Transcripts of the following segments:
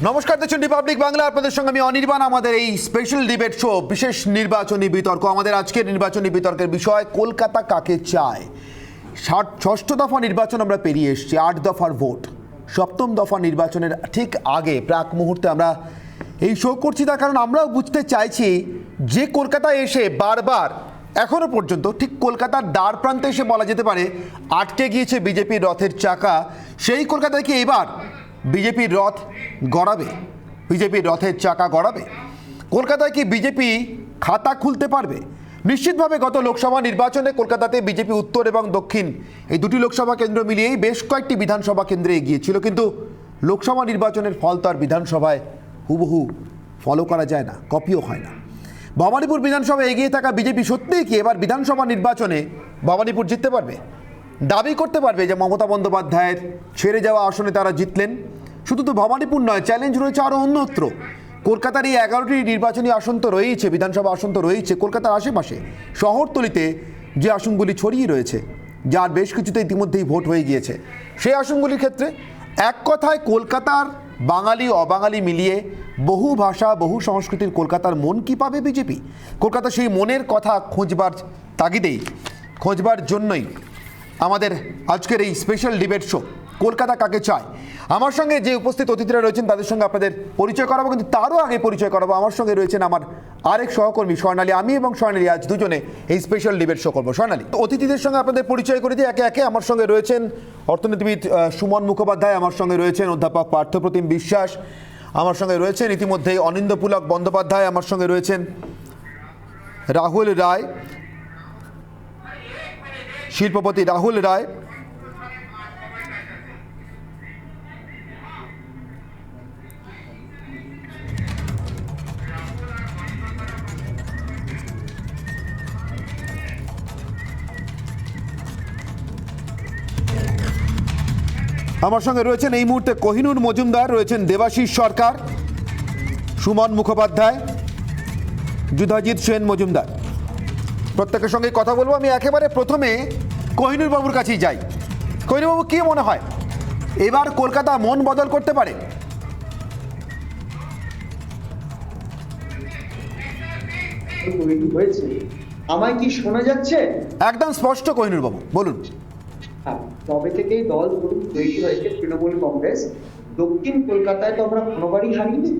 নমস্কার, দেখছেন রিপাবলিক বাংলা। আপনাদের সঙ্গে আমি অনির্বাণ। আমাদের এই স্পেশাল ডিবেট শো, বিশেষ নির্বাচনী বিতর্ক। আমাদের আজকের নির্বাচনী বিতর্কের বিষয় কলকাতা কাকে চায়। ষষ্ঠ দফা নির্বাচন আমরা পেরিয়ে এসেছি, 8 দফার ভোট। সপ্তম দফা নির্বাচনের ঠিক আগে প্রাক মুহূর্তে আমরা এই শো করছি, তার কারণ আমরাও বুঝতে চাইছি যে কলকাতায় এসে বারবার এখনো পর্যন্ত ঠিক কলকাতার দ্বার প্রান্তে এসে বলা যেতে পারে আটকে গিয়েছে বিজেপির রথের চাকা। সেই কলকাতায় কি এবার বিজেপির রথ গড়াবে, বিজেপির রথের চাকা গড়াবে? কলকাতায় কি বিজেপি খাতা খুলতে পারবে? নিশ্চিতভাবে গত লোকসভা নির্বাচনে কলকাতাতে বিজেপি উত্তর এবং দক্ষিণ এই দুটি লোকসভা কেন্দ্র মিলিয়েই বেশ কয়েকটি বিধানসভা কেন্দ্রে এগিয়েছিল, কিন্তু লোকসভা নির্বাচনের ফল তো আর বিধানসভায় হুবহু ফলো করা যায় না, কপিও হয় না। ভবানীপুর বিধানসভায় এগিয়ে থাকা বিজেপি সত্যিই কি এবার বিধানসভা নির্বাচনে ভবানীপুর জিততে পারবে? দাবি করতে পারবে যে মমতা বন্দ্যোপাধ্যায়ের ছেড়ে যাওয়া আসনে তারা জিতলেন? শুধু তো ভবানীপুর নয়, চ্যালেঞ্জ রয়েছে আরও অন্যত্র। কলকাতার এই 11টি নির্বাচনী আসন তো রয়েছে, বিধানসভা আসন তো রয়েছে কলকাতার আশেপাশে শহরতলিতে যে আসনগুলি ছড়িয়ে রয়েছে, যার বেশ কিছুতে ইতিমধ্যেই ভোট হয়ে গিয়েছে। সেই আসনগুলির ক্ষেত্রে এক কথায় কলকাতার বাঙালি অবাঙালি মিলিয়ে বহু ভাষা বহু সংস্কৃতির কলকাতার মন কি পাবে বিজেপি? কলকাতা সেই মনের কথা খোঁজবার তাগিদেই, খোঁজবার জন্যই আমাদের আজকের এই স্পেশাল ডিবেট শো কলকাতা কাকে চায়। আমার সঙ্গে যে উপস্থিত অতিথিরা রয়েছেন তাদের সঙ্গে আপনাদের পরিচয় করাবো, কিন্তু তারও আগে পরিচয় করাবো আমার সঙ্গে রয়েছেন আমার আরেক সহকর্মী স্বর্ণালী। আমি এবং স্বর্ণালী আজ দুজনে এই স্পেশাল ডিবেট শো করবো। স্বর্ণালী, অতিথিদের সঙ্গে আপনাদের পরিচয় করে দিই একে একে। আমার সঙ্গে রয়েছেন অর্থনীতিবিদ সুমন মুখোপাধ্যায়, আমার সঙ্গে রয়েছেন অধ্যাপক পার্থপ্রতিম বিশ্বাস, আমার সঙ্গে রয়েছেন ইতিমধ্যেই অনিন্দ্যপুলক বন্দ্যোপাধ্যায়, আমার সঙ্গে রয়েছেন রাহুল রায়, শিল্পপতি রাহুল রায়, আমার সঙ্গে রয়েছেন এই মুহূর্তে কোহিনুর মজুমদার, রয়েছেন দেবাশিস সরকার, সুমন মুখোপাধ্যায়, যুধাজিৎ সেন মজুমদার। প্রত্যেকের সঙ্গে কথা বলবো। আমি একেবারে প্রথমে কোহিনুর বাবুর কাছেই যাই। কোহিনুর বাবু, কি মনে হয় এবার কলকাতা মন বদল করতে পারে? হয়েছে, আমায় কি শোনা যাচ্ছে? একদম স্পষ্ট কোহিনুর বাবু, বলুন। তবে থেকেই দল তৈরি হয়েছে তৃণমূল কংগ্রেস। দক্ষিণ কলকাতায় তো আমরা কোনোবারই হারিনি।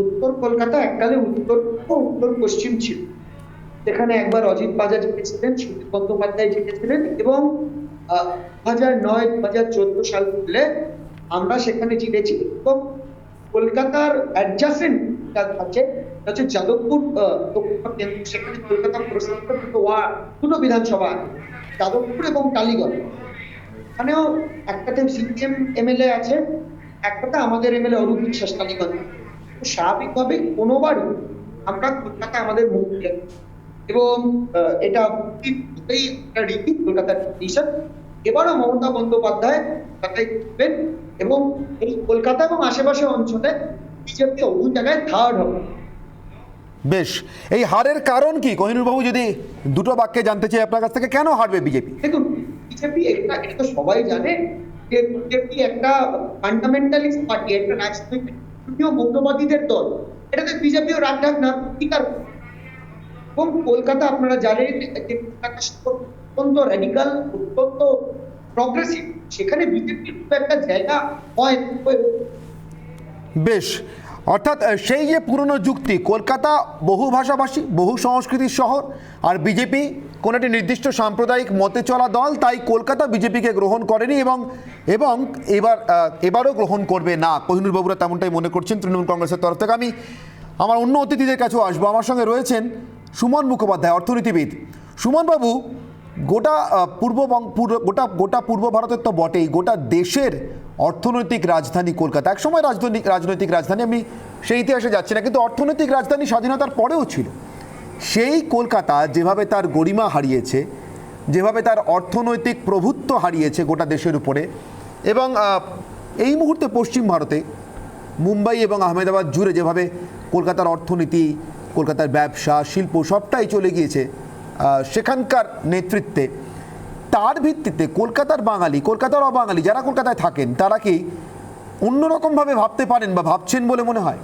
উত্তর কলকাতা এককালে উত্তর ও উত্তর পশ্চিম ছিল, সেখানে একবার অজিত বাজার জিতেছিলেন, সুদীপ বন্দ্যোপাধ্যায় জিতেছিলেন, এবং 2009-2014 সাল থেকে আমরা সেখানে জিতেছি। এবং কলকাতার অ্যাডজাসেন্ট আছে হচ্ছে যাদবপুর কেন্দ্র, সেখানে কলকাতা পুরসভার দুটো বিধানসভা, যাদবপুর এবং টালিগঞ্জ। এখানেও একটাতে সিপিএম এমএলএ আছে, একটাতে আমাদের এমএলএ অরূপ বিশ্বাস টালিগঞ্জ। স্বাভাবিকভাবে কোনোবারই আমরা কলকাতা আমাদের মুখ এবং এটা একটা রীতি কলকাতার ডিসিশন। এবারও মমতা বন্দ্যোপাধ্যায় কলকাতায় থাকবেন এবং এই কলকাতা এবং আশেপাশের অঞ্চলে বিজেপি বহু জায়গায় থার্ড হবে। বেশ, এই হারের কারণ কি কোহিনুর বাবু, যদি দুটো বাক্যে জানতে চাই আপনার কাছ থেকে, কেন হারবে বিজেপি? দেখুন, বিজেপি এটা তো সবাই জানে যে বিজেপি একটা ফান্ডামেন্টালিস্ট পার্টি, একটা রাজনৈতিক মৌলবাদীদের দল। এটাতে বিজেপিও রাগঢাক না স্বীকার। এবং কলকাতা আপনারা জানেন যে অত্যন্ত র্যাডিক্যাল, অত্যন্ত প্রগ্রেসিভ, সেখানে বিজেপির খুব একটা জায়গা হয়। বেশ, অর্থাৎ সেই যে পুরনো যুক্তি, কলকাতা বহু ভাষাভাষী বহু সংস্কৃতির শহর, আর বিজেপি কোনো একটি নির্দিষ্ট সাম্প্রদায়িক মতে চলা দল, তাই কলকাতা বিজেপিকে গ্রহণ করেনি এবং এবারও গ্রহণ করবে না। কোহিনুর বাবুরা তেমনটাই মনে করছেন তৃণমূল কংগ্রেসের তরফ থেকে। আমি আমার অন্য অতিথিদের কাছেও আসবো। আমার সঙ্গে রয়েছেন সুমন মুখোপাধ্যায়, অর্থনীতিবিদ। সুমনবাবু, গোটা পূর্ব ভারতের তো বটেই, গোটা দেশের অর্থনৈতিক রাজধানী কলকাতা, একসময় রাজনৈতিক রাজধানী, আমি সেই ইতিহাসে যাচ্ছি না, কিন্তু অর্থনৈতিক রাজধানী স্বাধীনতার পরেও ছিল। সেই কলকাতা যেভাবে তার গরিমা হারিয়েছে, যেভাবে তার অর্থনৈতিক প্রভুত্ব হারিয়েছে গোটা দেশের উপরে, এবং এই মুহূর্তে পশ্চিম ভারতে মুম্বাই এবং আহমেদাবাদ জুড়ে যেভাবে কলকাতার অর্থনীতি, কলকাতার ব্যবসা শিল্প সবটাই চলে গিয়েছে সেখানকার নেতৃত্বে, তার ভিত্তিতে কলকাতার বাঙালি, কলকাতার অবাঙালি যারা কলকাতায় থাকেন, তারা কি অন্যরকমভাবে ভাবতে পারেন বা ভাবছেন বলে মনে হয়?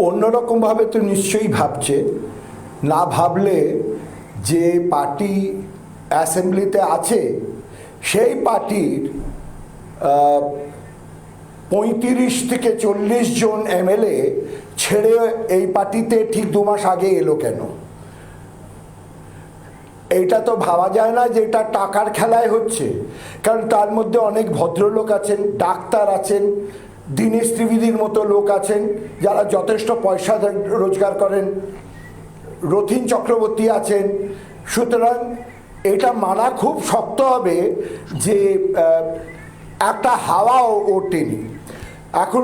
অন্যরকমভাবে তো নিশ্চয়ই ভাবছে, না ভাবলে যে পার্টি অ্যাসেম্বলিতে আছে সেই পার্টির 35 থেকে 40 জন এমএলএ ছেড়ে এই পার্টিতে ঠিক 2 মাস আগে এলো কেন? এইটা তো ভাবা যায় না যে এটা টাকার খেলায় হচ্ছে, কারণ তার মধ্যে অনেক ভদ্রলোক আছেন, ডাক্তার আছেন, দীনেশ ত্রিবেদীর মতো লোক আছেন যারা যথেষ্ট পয়সা রোজগার করেন, রথীন চক্রবর্তী আছেন। সুতরাং এটা মানা খুব শক্ত হবে যে একটা হাওয়াও ওঠেনি। এখন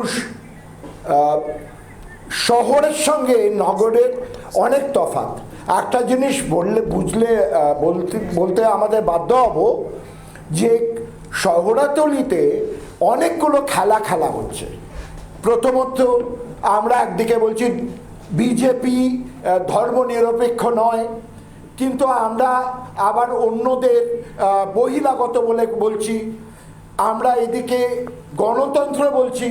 শহরের সঙ্গে নগরের অনেক তফাৎ। একটা জিনিস বলতে আমাদের বাধ্য হব যে শহরাতলিতে অনেকগুলো খেলা হচ্ছে। প্রথমত আমরা একদিকে বলছি বিজেপি ধর্মনিরপেক্ষ নয়, কিন্তু আমরা আবার অন্যদের বহিরাগত বলে বলছি। আমরা এদিকে গণতন্ত্র বলছি,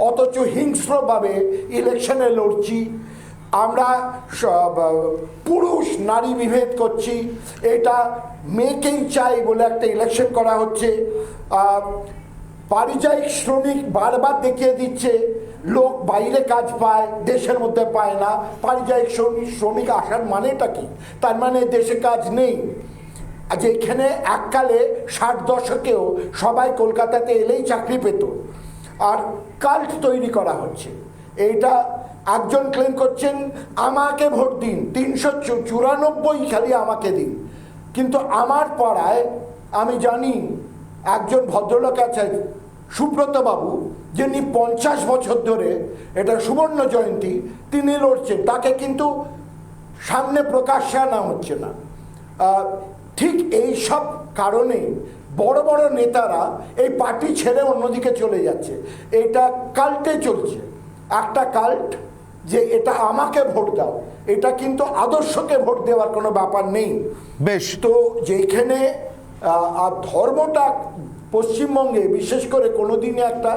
অথচ হিংস্রভাবে ইলেকশনে লড়ছি। আমরা পুরুষ নারী বিভেদ করছি। এটা মেকেই চাই বলে একটা ইলেকশন করা হচ্ছে। পারিযায়িক শ্রমিক বারবার দেখিয়ে দিচ্ছে লোক বাইরে কাজ পায়, দেশের মধ্যে পায় না। পারিযায়িক শ্রমিক আসার মানেটা কি? তার মানে দেশে কাজ নেই। যেখানে এককালে 60 দশকেও সবাই কলকাতাতে এলেই চাকরি পেত, আর কাল্ট তৈরি করা হচ্ছে। এইটা একজন ক্লেম করছেন আমাকে ভোট দিন, 394 খালি আমাকে দিন। কিন্তু আমার পাড়ায় আমি জানি একজন ভদ্রলোক আছেন সুব্রত বাবু, যিনি 50 বছর ধরে, এটা সুবর্ণ জয়ন্তী, তিনি লড়ছেন, তাকে কিন্তু সামনে প্রকাশ্যে আনা হচ্ছে না। ঠিক এই সব কারণে বড় বড় নেতারা এই পার্টি ছেড়ে অন্যদিকে চলে যাচ্ছে। এটা কাল্টে চলছে, একটা কাল্ট যে এটা আমাকে ভোট দাও, এটা কিন্তু আদর্শকে ভোট দেওয়ার কোনো ব্যাপার নেই। বেশ, তো যেখানে ধর্মটা পশ্চিমবঙ্গে বিশেষ করে কোনোদিনই একটা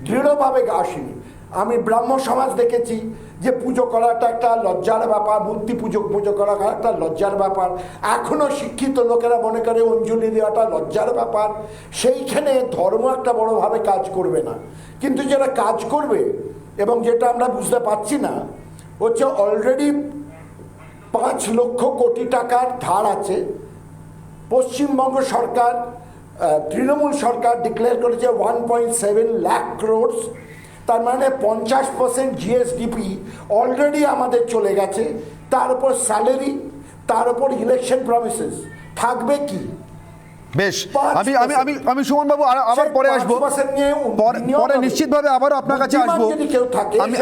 দৃঢ়ভাবে আসেনি। আমি ব্রাহ্ম সমাজ দেখেছি যে পুজো করাটা একটা লজ্জার ব্যাপার, মূর্তি পুজো করা একটা লজ্জার ব্যাপার। এখনও শিক্ষিত লোকেরা মনে করে অঞ্জলি দেওয়াটা লজ্জার ব্যাপার। সেইখানে ধর্ম একটা বড়োভাবে কাজ করবে না। কিন্তু যেটা কাজ করবে এবং যেটা আমরা বুঝতে পারছি না হচ্ছে অলরেডি 5 লক্ষ কোটি টাকার ধার আছে। পশ্চিমবঙ্গ সরকার, তৃণমূল সরকার ডিক্লেয়ার করেছে 1.7 লাখ ক্রোড়। তার মানে 50% জিএসডিপি অলরেডি আমাদের চলে গেছে। তার উপর স্যালারি, তার উপর ইলেকশন প্রমিসেস, থাকবে কি? বেশ, আমি আমি আমি আমি সুমন বাবু আবার পরে আসবো, পরে নিশ্চিতভাবে আবারও আপনার কাছে আসবো।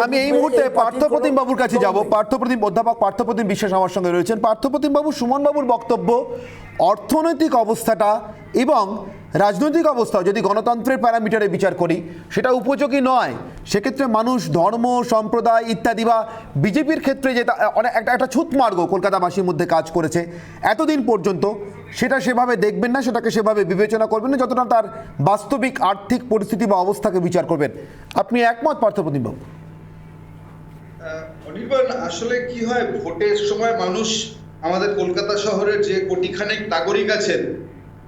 আমি এই মুহূর্তে পার্থপ্রতিম বাবুর কাছে যাব। অধ্যাপক পার্থপ্রতিম বিশ্বাস আমার সঙ্গে রয়েছেন। পার্থপ্রতিম বাবু, সুমন বাবুর বক্তব্য অর্থনৈতিক অবস্থাটা এবং রাজনৈতিক অবস্থা যদি গণতন্ত্রের প্যারামিটারে বিচার করি সেটা উপযোগী নয়। সেক্ষেত্রে মানুষ ধর্ম, সম্প্রদায় ইত্যাদি বা বিজেপির ক্ষেত্রে যে একটা ছুতমার্গ কলকাতাবাসীর মধ্যে কাজ করেছে এতদিন পর্যন্ত, সেটা সেভাবে দেখবেন না, সেটাকে সেভাবে বিবেচনা করবেন না যতটা তার বাস্তবিক আর্থিক পরিস্থিতি বা অবস্থাকে বিচার করবেন। আপনি একমত পার্থপ্রতিম বাবু? অনির্বাণ, আসলে কি হয়, ভোটের সময় মানুষ, আমাদের কলকাতা শহরের যে কোটিখানেক নাগরিক আছেন,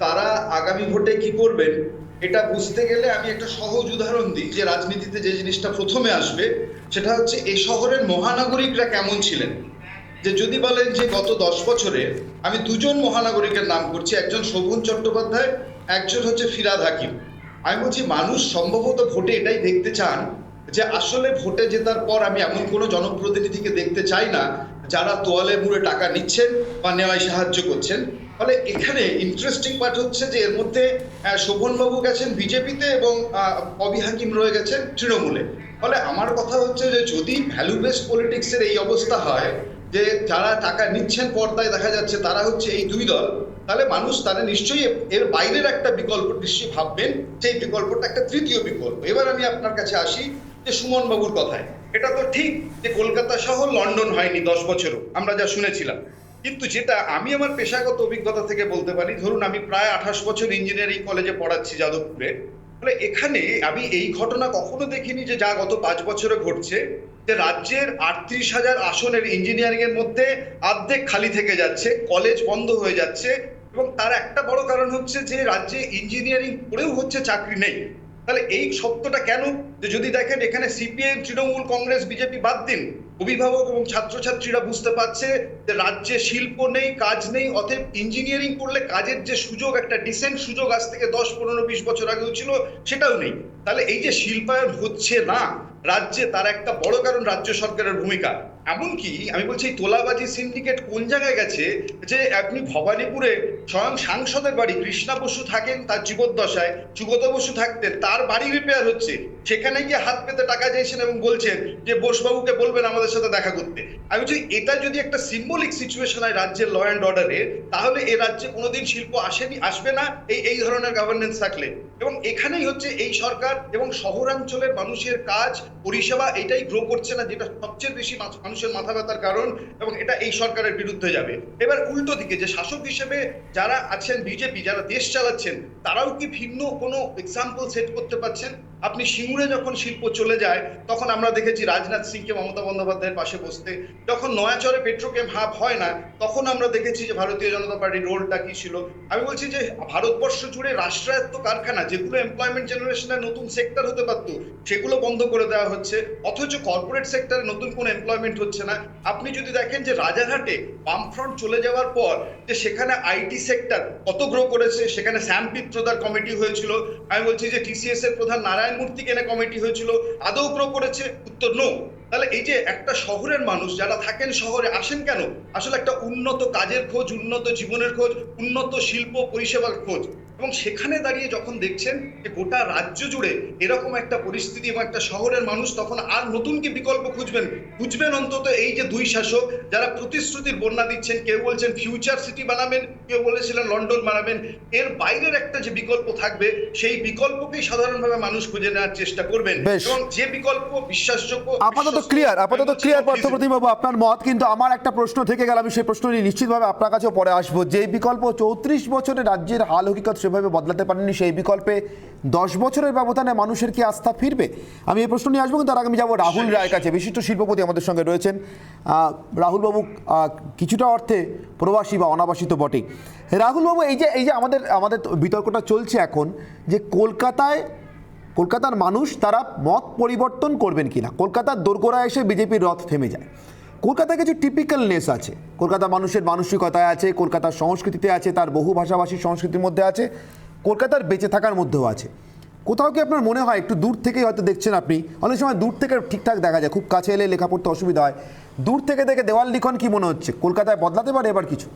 তারা আগামী ভোটে কি করবেন এটা বুঝতে গেলে আমি একটা সহজ উদাহরণ দিই। যে রাজনীতিতে যে জিনিসটা প্রথমে আসবে সেটা হচ্ছে এই শহরের মহানাগরিকরা কেমন ছিলেন। যে যদি বলেন যে গত 10 বছরে আমি 2 জন মহানাগরিকের নাম করছি, একজন শোভন চট্টোপাধ্যায়, একজন হচ্ছে ফিরহাদ হাকিম। আমি বলছি মানুষ সম্ভবত ভোটে এটাই দেখতে চান যে আসলে ভোটে জেতার পর আমি এমন কোনো জনপ্রতিনিধিকে দেখতে চাই না যারা তোয়ালে মুড়ে টাকা নিচ্ছেন বা নেওয়ায় সাহায্য করছেন। ফলে এখানে ইন্টারেস্টিং পার্ট হচ্ছে যে এর মধ্যে শোভনবাবু গেছেন বিজেপিতে এবং অভি হাকিম রয়ে গেছেন তৃণমূলে। ফলে আমার কথা হচ্ছে যে যদি ভ্যালু বেসড পলিটিক্সের এই অবস্থা হয় যে যারা টাকা নিচ্ছেন পর্দায় দেখা যাচ্ছে তারা হচ্ছে এই 2 দল, তাহলে মানুষ তারা নিশ্চয়ই এর বাইরের একটা বিকল্প নিশ্চয়ই ভাববেন, সেই বিকল্পটা একটা তৃতীয় বিকল্প। এবার আমি আপনার কাছে আসি যে সুমন বাবুর কথায়। এটা তো ঠিক যে কলকাতা শহর লন্ডন হয়নি 10 বছরও, আমরা যা শুনেছিলাম, কিন্তু যেটা আমি আমার পেশাগত অভিজ্ঞতা থেকে বলতে পারি, ধরুন আমি প্রায় 28 বছর ইঞ্জিনিয়ারিং কলেজে পড়াচ্ছি যাদবপুরে, ফলে এখানে আমি এই ঘটনা কখনো দেখিনি যে যা গত 5 বছরে ঘটছে, যে রাজ্যের 38,000 আসনের ইঞ্জিনিয়ারিং এর মধ্যে অর্ধেক খালি থেকে যাচ্ছে, কলেজ বন্ধ হয়ে যাচ্ছে, এবং তার একটা বড় কারণ হচ্ছে যে রাজ্যে ইঞ্জিনিয়ারিং পড়েও হচ্ছে চাকরি নেই। তাহলে এই সত্যটা কেন? যে যদি দেখেন এখানে সিপিএম, তৃণমূল কংগ্রেস, বিজেপি বাদ দিন, অভিভাবক এবং ছাত্রছাত্রীরা বুঝতে পারছে যে রাজ্যে শিল্প নেই, কাজ নেই, অতএব ইঞ্জিনিয়ারিং করলে কাজের যে সুযোগ, একটা ডিসেন্ট সুযোগ আজ থেকে 10, 15, 20 বছর আগেও ছিল, সেটাও নেই। তাহলে এই যে শিল্পায়ন হচ্ছে না রাজ্যে, তার একটা বড় কারণ রাজ্য সরকারের ভূমিকা। এমনকি আমি বলছি তোলাবাজি সিন্ডিকেট কোন জায়গায় গেছে, যে আপনি ভবানীপুরে স্বয়ং সাংসদের বাড়ি, কৃষ্ণা বসু থাকেন তার জীবদ্দশায়, সুগত বসু থাকতেন, তার বাড়ি রিপেয়ার হচ্ছে, সেখানে গিয়ে হাত পেতে টাকা চাইছেন এবং বলছেন যে বোসবাবুকে বলবেন আমাদের সাথে দেখা করতে। আমি বলছি এটা যদি একটা সিম্বলিক সিচুয়েশন হয় রাজ্যের ল অ্যান্ড অর্ডারে, তাহলে এ রাজ্যে কোনোদিন শিল্প আসবে না এই ধরনের গভর্নেন্স থাকলে। এবং এখানেই হচ্ছে এই সরকার এবং শহরাঞ্চলের মানুষের কাজ পরিষেবা এটাই গ্রো করছে না, যেটা সবচেয়ে বেশি মানুষের মাথা ব্যথার কারণ, এবং এটা এই সরকারের বিরুদ্ধে যাবে। এবার উল্টো দিকে যে শাসক হিসেবে যারা আছেন বিজেপি, যারা দেশ চালাচ্ছেন, তারাও কি ভিন্ন কোনো এক্সাম্পল সেট করতে পারছেন? আপনি সিঙ্গুরে যখন শিল্প চলে যায় তখন আমরা দেখেছি রাজনাথ সিংকে মমতা বন্দ্যোপাধ্যায়ের পাশে বসতে, যখন নয়াচরে পেট্রোকেম হাব হয় না তখন আমরা দেখেছি যে ভারতীয় জনতা পার্টির রোলটা কি ছিল। আমি বলছি যে ভারতবর্ষ জুড়ে রাষ্ট্রায়ত্ত কারখানা, যেগুলো এমপ্লয়মেন্ট জেনারেশনের নতুন সেক্টর হতে পারতো, সেগুলো বন্ধ করে দেওয়া হচ্ছে, অথচ কর্পোরেট সেক্টরে নতুন কোনো এমপ্লয়মেন্ট হচ্ছে না। আপনি যদি দেখেন যে রাজারহাটে বামফ্রন্ট চলে যাওয়ার পর যে সেখানে আইটি সেক্টর কত গ্রো করেছে, সেখানে শ্যাম পিত্রদার কমিটি হয়েছিল, আমি বলছি যে টিসিএস এর প্রধান নারায়ণ মূর্তিকে এনে কমিটি হয়েছিল, আদৌ গ্রো করেছে? উত্তর নো। তাহলে এই যে একটা শহরের মানুষ যারা থাকেন শহরে আসেন কেন? আসলে একটা উন্নত কাজের খোঁজ, উন্নত জীবনের খোঁজ, উন্নত শিল্প পরিষেবার খোঁজ। এবং সেখানে দাঁড়িয়ে যখন দেখছেন যে গোটা রাজ্য জুড়ে এরকম একটা পরিস্থিতি এবং একটা শহরের মানুষ, তখন আর নতুন কি বিকল্প খুঁজবেন অন্তত এই যে দুই শাসক যারা প্রতিশ্রুতির বন্যা দিচ্ছেন, কেউ বলছেন ফিউচার সিটি বানাবেন, কেউ বলেছিলেন লন্ডন বানাবেন, এর বাইরের একটা যে বিকল্প থাকবে সেই বিকল্পকেই সাধারণভাবে মানুষ খুঁজে নেওয়ার চেষ্টা করবেন, এবং যে বিকল্প বিশ্বাসযোগ্য। আপাতত ক্লিয়ার পার্থপ্রতিম বাবু, আপনার মত। কিন্তু আমার একটা প্রশ্ন থেকে গেল, আমি সেই প্রশ্ন নিয়ে নিশ্চিতভাবে আপনার কাছেও পরে আসবো। যে বিকল্প 34 বছরে রাজ্যের হাল হকিকত সেভাবে বদলাতে পারেনি, সেই বিকল্পে 10 বছরের ব্যবধানে মানুষের কি আস্থা ফিরবে? আমি এই প্রশ্ন নিয়ে আসবো, কিন্তু তার আগে আমি যাবো রাহুল রায়ের কাছে। বিশিষ্ট শিল্পপতি আমাদের সঙ্গে রয়েছেন। রাহুল বাবু কিছুটা অর্থে প্রবাসী বা অনাবাসিত বটেই। রাহুল বাবু, এই যে আমাদের বিতর্কটা চলছে এখন, যে কলকাতার মানুষ তারা মত পরিবর্তন করবেন কিনা। কলকাতার দোরগোড়ায় এসে বিজেপির রথ থেমে যায়। কলকাতায় কিছু টিপিক্যালনেস আছে, কলকাতা মানুষের মানসিকতায় আছে, কলকাতার সংস্কৃতিতে আছে, তার বহু ভাষাভাষী সংস্কৃতির মধ্যে আছে, কলকাতার বেঁচে থাকার মধ্যেও আছে। কোথাও কি আপনার মনে হয়, একটু দূর থেকেই হয়তো দেখছেন আপনি, অনেক সময় দূর থেকে ঠিকঠাক দেখা যায়, খুব কাছে এলে লেখা পড়তে অসুবিধা হয়, দূর থেকে দেখে দেওয়াল লিখন কি মনে হচ্ছে কলকাতায় বদলাতে পারে এবার কিছু?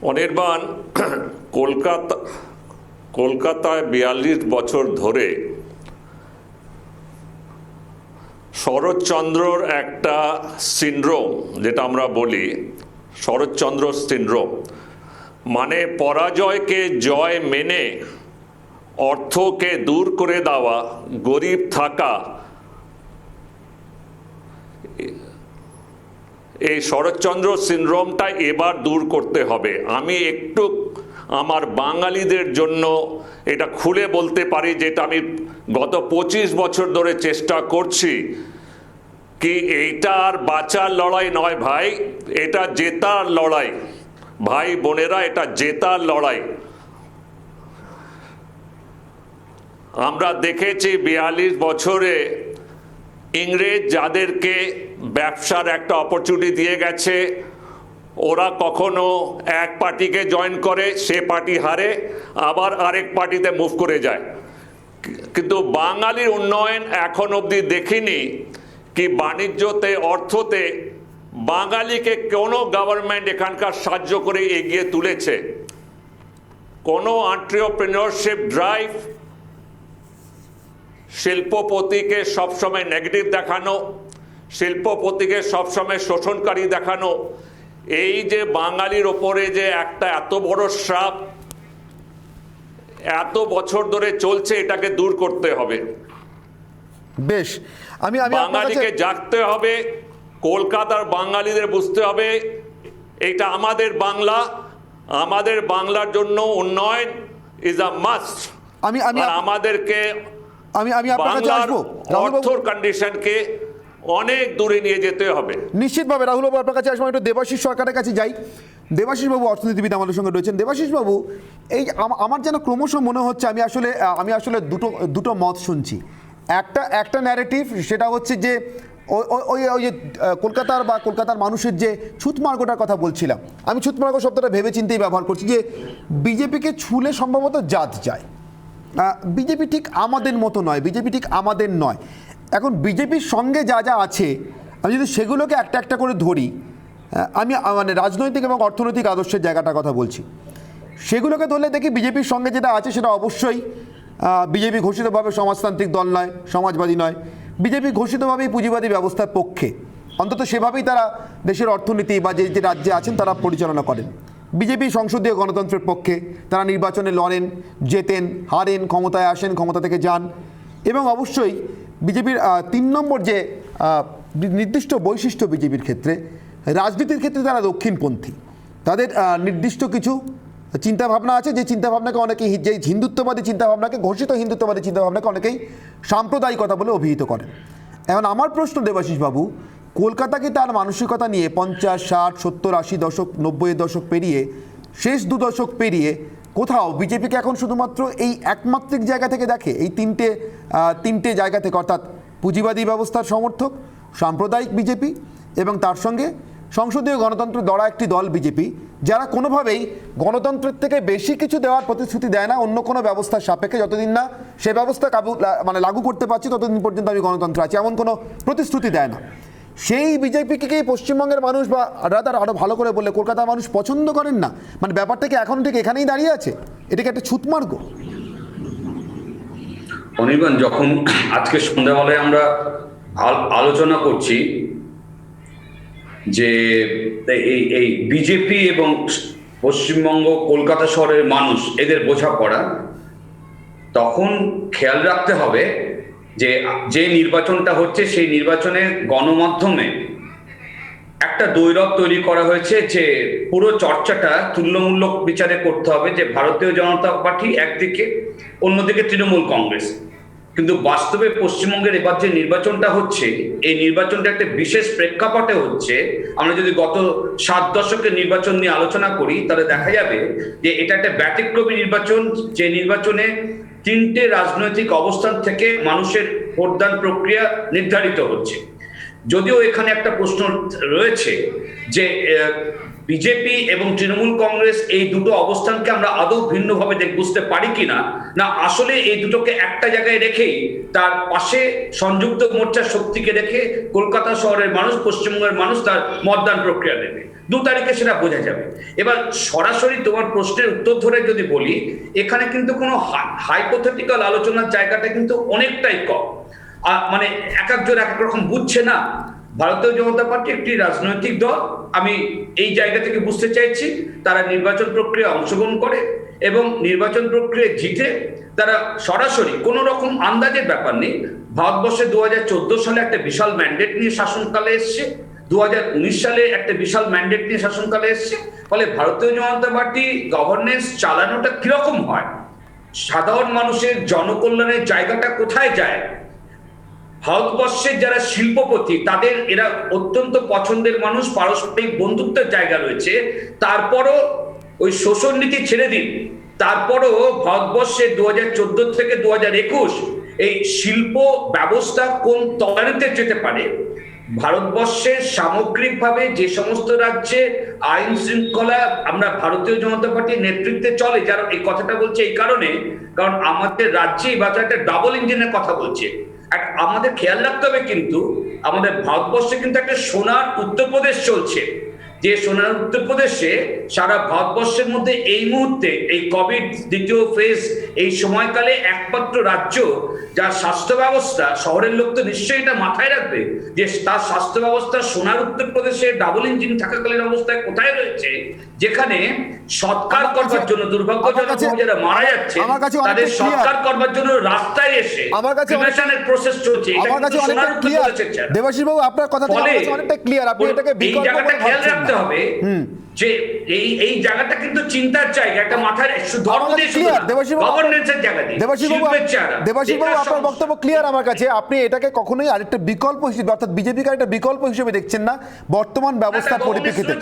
অনির্বাণ, কলকাতায় 42 বছর ধরে শরৎচন্দ্রর একটা সিনড্রোম, যেটা আমরা বলি শরৎচন্দ্র সিনড্রোম, মানে পরাজয়কে জয় মেনে অর্থকে দূর করে দেওয়া, গরিব থাকা, এই শরৎচন্দ্র সিনড্রোমটা এবার দূর করতে হবে। আমি একটু আমার বাঙালিদের জন্য এটা খুলে বলতে পারি, যেটা আমি গত 25 বছর ধরে চেষ্টা করছি, কি এইটা আর বাঁচার লড়াই নয় ভাই, এটা জেতার লড়াই। ভাই বোনেরা, এটা জেতার লড়াই। আমরা দেখেছি 42 বছরে ইংরেজ যাদেরকে ব্যবসার একটা অপরচুনিটি দিয়ে গেছে, ওরা কখনো এক পার্টিকে জয়েন করে, সে পার্টি হারে, আবার আরেক পার্টিতে মুভ করে যায়। কিন্তু বাঙালির উন্নয়ন এখন অবধি দেখিনি কি বাণিজ্যতে, অর্থতে বাঙালিকে কোনো গভর্নমেন্ট এখানকার সাহায্য করে এগিয়ে তুলেছে। কোনো এন্টারপ্রেনিয়রশিপ ড্রাইভ, শিল্পপতিকে সবসময় নেগেটিভ দেখানো, শিল্পপতিকে সবসময় শোষণকারী দেখানো, এই যে বাঙালির ওপরে যে একটা এত বড় শ্রাপ এত বছর ধরে চলছে, এটাকে দূর করতে হবে। বেশ, আমি আপনার কাছে বাঙালিকে জাগতে হবে, কলকাতার বাঙালিদের বুঝতে হবে এটা আমাদের বাংলা, আমাদের বাংলার জন্য উন্নয়ন ইজ আ মাস্ট। আমি- আমি- আমাদেরকে আমি আপনার কাছে বাংলার আসবো রাহুল বাবু। অর্থর কন্ডিশনকে অনেক দূরে নিয়ে যেতে হবে। নিশ্চিতভাবে রাহুল বাবু আপনার কাছে আসবো, একটু দেবাশিস সরকারের কাছে যাই। দেবাশিস বাবু অর্থনীতিবিদ আমাদের সঙ্গে রয়েছেন। দেবাশিস বাবু, এই আমার যেন ক্রমশ মনে হচ্ছে আমি আসলে দুটো মত শুনছি। একটা ন্যারেটিভ, সেটা হচ্ছে যে ওই যে কলকাতার মানুষের যে ছুতমার্গটার কথা বলছিলাম, আমি ছুতমার্গ শব্দটা ভেবে চিন্তেই ব্যবহার করছি, যে বিজেপিকে ছুলে সম্ভবত জাত যায়। বিজেপি ঠিক আমাদের মতো নয়, বিজেপি ঠিক আমাদের নয়। এখন বিজেপির সঙ্গে যা যা আছে, আমি যদি সেগুলোকে একটা একটা করে ধরি, আমি মানে রাজনৈতিক এবং অর্থনৈতিক আদর্শের জায়গাটার কথা বলছি, সেগুলোকে ধরলে দেখি বিজেপির সঙ্গে যেটা আছে সেটা অবশ্যই বিজেপি ঘোষিতভাবে সমাজতান্ত্রিক দল নয়, সমাজবাদী নয়। বিজেপি ঘোষিতভাবেই পুঁজিবাদী ব্যবস্থার পক্ষে, অন্তত সেভাবেই তারা দেশের অর্থনীতি বা যে যে রাজ্যে আছেন তারা পরিচালনা করেন। বিজেপি সংসদীয় গণতন্ত্রের পক্ষে, তারা নির্বাচনে লড়েন, জেতেন, হারেন, ক্ষমতায় আসেন, ক্ষমতা থেকে যান। এবং অবশ্যই বিজেপির 3 নম্বর যে নির্দিষ্ট বৈশিষ্ট্য বিজেপির ক্ষেত্রে, রাজনীতির ক্ষেত্রে তারা দক্ষিণপন্থী। তাদের নির্দিষ্ট কিছু চিন্তাভাবনা আছে, যে চিন্তাভাবনাকে অনেকেই, যে হিন্দুত্ববাদী চিন্তাভাবনাকে, ঘোষিত হিন্দুত্ববাদী চিন্তাভাবনাকে অনেকেই সাম্প্রদায়িকতা বলে অভিহিত করেন। এখন আমার প্রশ্ন দেবাশিস বাবু, কলকাতাকে তার মানসিকতা নিয়ে 50, 60, 70, 80 দশক, 90-এর দশক পেরিয়ে, শেষ 2 দশক পেরিয়ে, কোথাও বিজেপিকে এখন শুধুমাত্র এই একমাত্রিক জায়গা থেকে দেখে, এই তিনটে জায়গা থেকে, অর্থাৎ পুঁজিবাদী ব্যবস্থার সমর্থক, সাম্প্রদায়িক বিজেপি এবং তার সঙ্গে সংসদীয় গণতন্ত্রের দড়া একটি দল বিজেপি, যারা কোনোভাবেই গণতন্ত্রের থেকে বেশি কিছু দেওয়ার প্রতিশ্রুতি দেয় না অন্য কোনো ব্যবস্থার সাপেক্ষে, যতদিন না সে ব্যবস্থা লাগু করতে পারছি ততদিন পর্যন্ত আমি গণতন্ত্র আছি, এমন কোনো প্রতিশ্রুতি দেয় না। সেই বিজেপিকে কি পশ্চিমবঙ্গের মানুষ, বা রাদার আরও ভালো করে বললে কলকাতার মানুষ পছন্দ করেন না? মানে ব্যাপারটা কি এখন ঠিক এখানেই দাঁড়িয়ে আছে? এটাকে একটা ছুতমার্গ? অনির্বাণ, যখন আজকে সন্ধ্যাবেলায় আমরা আলোচনা করছি যে এই বিজেপি এবং পশ্চিমবঙ্গ, কলকাতা শহরের মানুষ, এদের বোঝাপড়া, তখন খেয়াল রাখতে হবে যে নির্বাচনটা হচ্ছে, সেই নির্বাচনে গণমাধ্যমে একটা দ্বৈরথ তৈরি করা হয়েছে, যে পুরো চর্চাটা তুল্যমূল্য বিচারে করতে হবে, যে ভারতীয় জনতা পার্টি একদিকে, অন্যদিকে তৃণমূল কংগ্রেস। কিন্তু বাস্তবে পশ্চিমবঙ্গের এবার যে নির্বাচনটা হচ্ছে, এই নির্বাচনটা একটা বিশেষ প্রেক্ষাপটে হচ্ছে। আমরা যদি গত 7 দশকের নির্বাচন নিয়ে আলোচনা করি, তাহলে দেখা যাবে যে এটা একটা ব্যতিক্রমী নির্বাচন, যে নির্বাচনে 3টে রাজনৈতিক অবস্থান থেকে মানুষের ভোটদান প্রক্রিয়া নির্ধারিত হচ্ছে। যদিও এখানে একটা প্রশ্ন রয়েছে যে বিজেপি এবং তৃণমূল কংগ্রেস, এই দুটো অবস্থানকে আমরা আদৌ ভিন্নভাবে বুঝতে পারি কিনা, না আসলে এই দুটোকে একটা জায়গায় রেখেই তার পাশে সংযুক্ত মোর্চার শক্তিকে রেখে কলকাতা শহরের মানুষ, পশ্চিমবঙ্গের মানুষ তার মতদান প্রক্রিয়া দেবে। 2 তারিখে সেটা বোঝা যাবে। এবার সরাসরি তোমার প্রশ্নের উত্তর ধরে যদি বলি, এখানে কিন্তু কোনো হাইপোথেটিক্যাল আলোচনার জায়গাটা কিন্তু অনেকটাই কম। মানে এক একজন এক এক রকম বুঝছে না। ভারতীয় জনতা পার্টি একটি রাজনৈতিক দল, আমি এই জায়গা থেকে বুঝতে চাইছি, তারা নির্বাচন প্রক্রিয়ায় অংশগ্রহণ করে এবং নির্বাচন প্রক্রিয়ায় জিতে তারা সরাসরি কোনো রকম আন্দাজের ব্যাপার নেই। ভারতবর্ষে 2014 সালে একটা বিশাল ম্যান্ডেট নিয়ে শাসনকালে এসছে, 2019 সালে একটা বিশাল ম্যান্ডেট নিয়ে শাসনকালে এসছে। ফলে ভারতীয় জনতা পার্টি গভর্নেন্স চালানোটা কিরকম হয়, সাধারণ মানুষের জনকল্যাণের জায়গাটা কোথায় যায়, ভারতবর্ষের যারা শিল্পপতি তাদের এরা অত্যন্ত পছন্দের মানুষ, পারস্পরিক বন্ধুত্বের জায়গা রয়েছে, তারপরও ওই শোষণ নীতি ছেড়ে দিন, তারপরও ভারতবর্ষে 2014 থেকে 2021 এই শিল্প ব্যবস্থা কোন তলানিতে যেতে পারে। ভারতবর্ষের সামগ্রিকভাবে যে সমস্ত রাজ্যে আইন শৃঙ্খলা আমরা ভারতীয় জনতা পার্টির নেতৃত্বে চলে, যারা এই কথাটা বলছে এই কারণে, কারণ আমাদের রাজ্যে এই বাজার একটা ডাবল ইঞ্জিনের কথা বলছে। আমাদের খেয়াল রাখতে হবে, কিন্তু আমাদের ভারতবর্ষে কিন্তু একটা সোনার উত্তরপ্রদেশ চলছে, যে সোনার উত্তরপ্রদেশে সারা ভারতবর্ষের মধ্যে এই মুহূর্তে এই কোভিড দ্বিতীয় ফেজ এই সময়কালে একমাত্র রাজ্য যার স্বাস্থ্য ব্যবস্থা, শহরের লোক তো নিশ্চয়ই এটা মাথায় রাখবে যে তার স্বাস্থ্য ব্যবস্থা সোনার উত্তরপ্রদেশে ডাবল ইঞ্জিন থাকাকালীন অবস্থায় কোথায় রয়েছে, যেখানে সৎকার করবার জন্য দুর্ভাগ্যজনক যারা মারা যাচ্ছে তাদের সৎকার করবার জন্য রাস্তায় এসে ক্রিমেশনের প্রসেস চলছে। এটা কিন্তু সোনার উত্তরপ্রদেশের ছাড়া। দেবাশিস বাবু, আপনার কথা থেকে অনেকটা ক্লিয়ার, আপনি এটাকে এই জায়গাটা খেয়াল রাখতে হবে যে এই জায়গাটা কিন্তু চিন্তার জায়গা, একটা মাথায় ধর্ম দিয়ে গভর্নেন্সের জায়গা দিয়ে। দেবাশিস বাবু, আপনার বক্তব্য ক্লিয়ার আমার কাছে। আপনি এটাকে কখনোই আরেকটা বিকল্প হিসেবে, অর্থাৎ বিজেপিকে একটা বিকল্প হিসেবে দেখছেন না বর্তমান ব্যবস্থার পরিপ্রেক্ষিতে,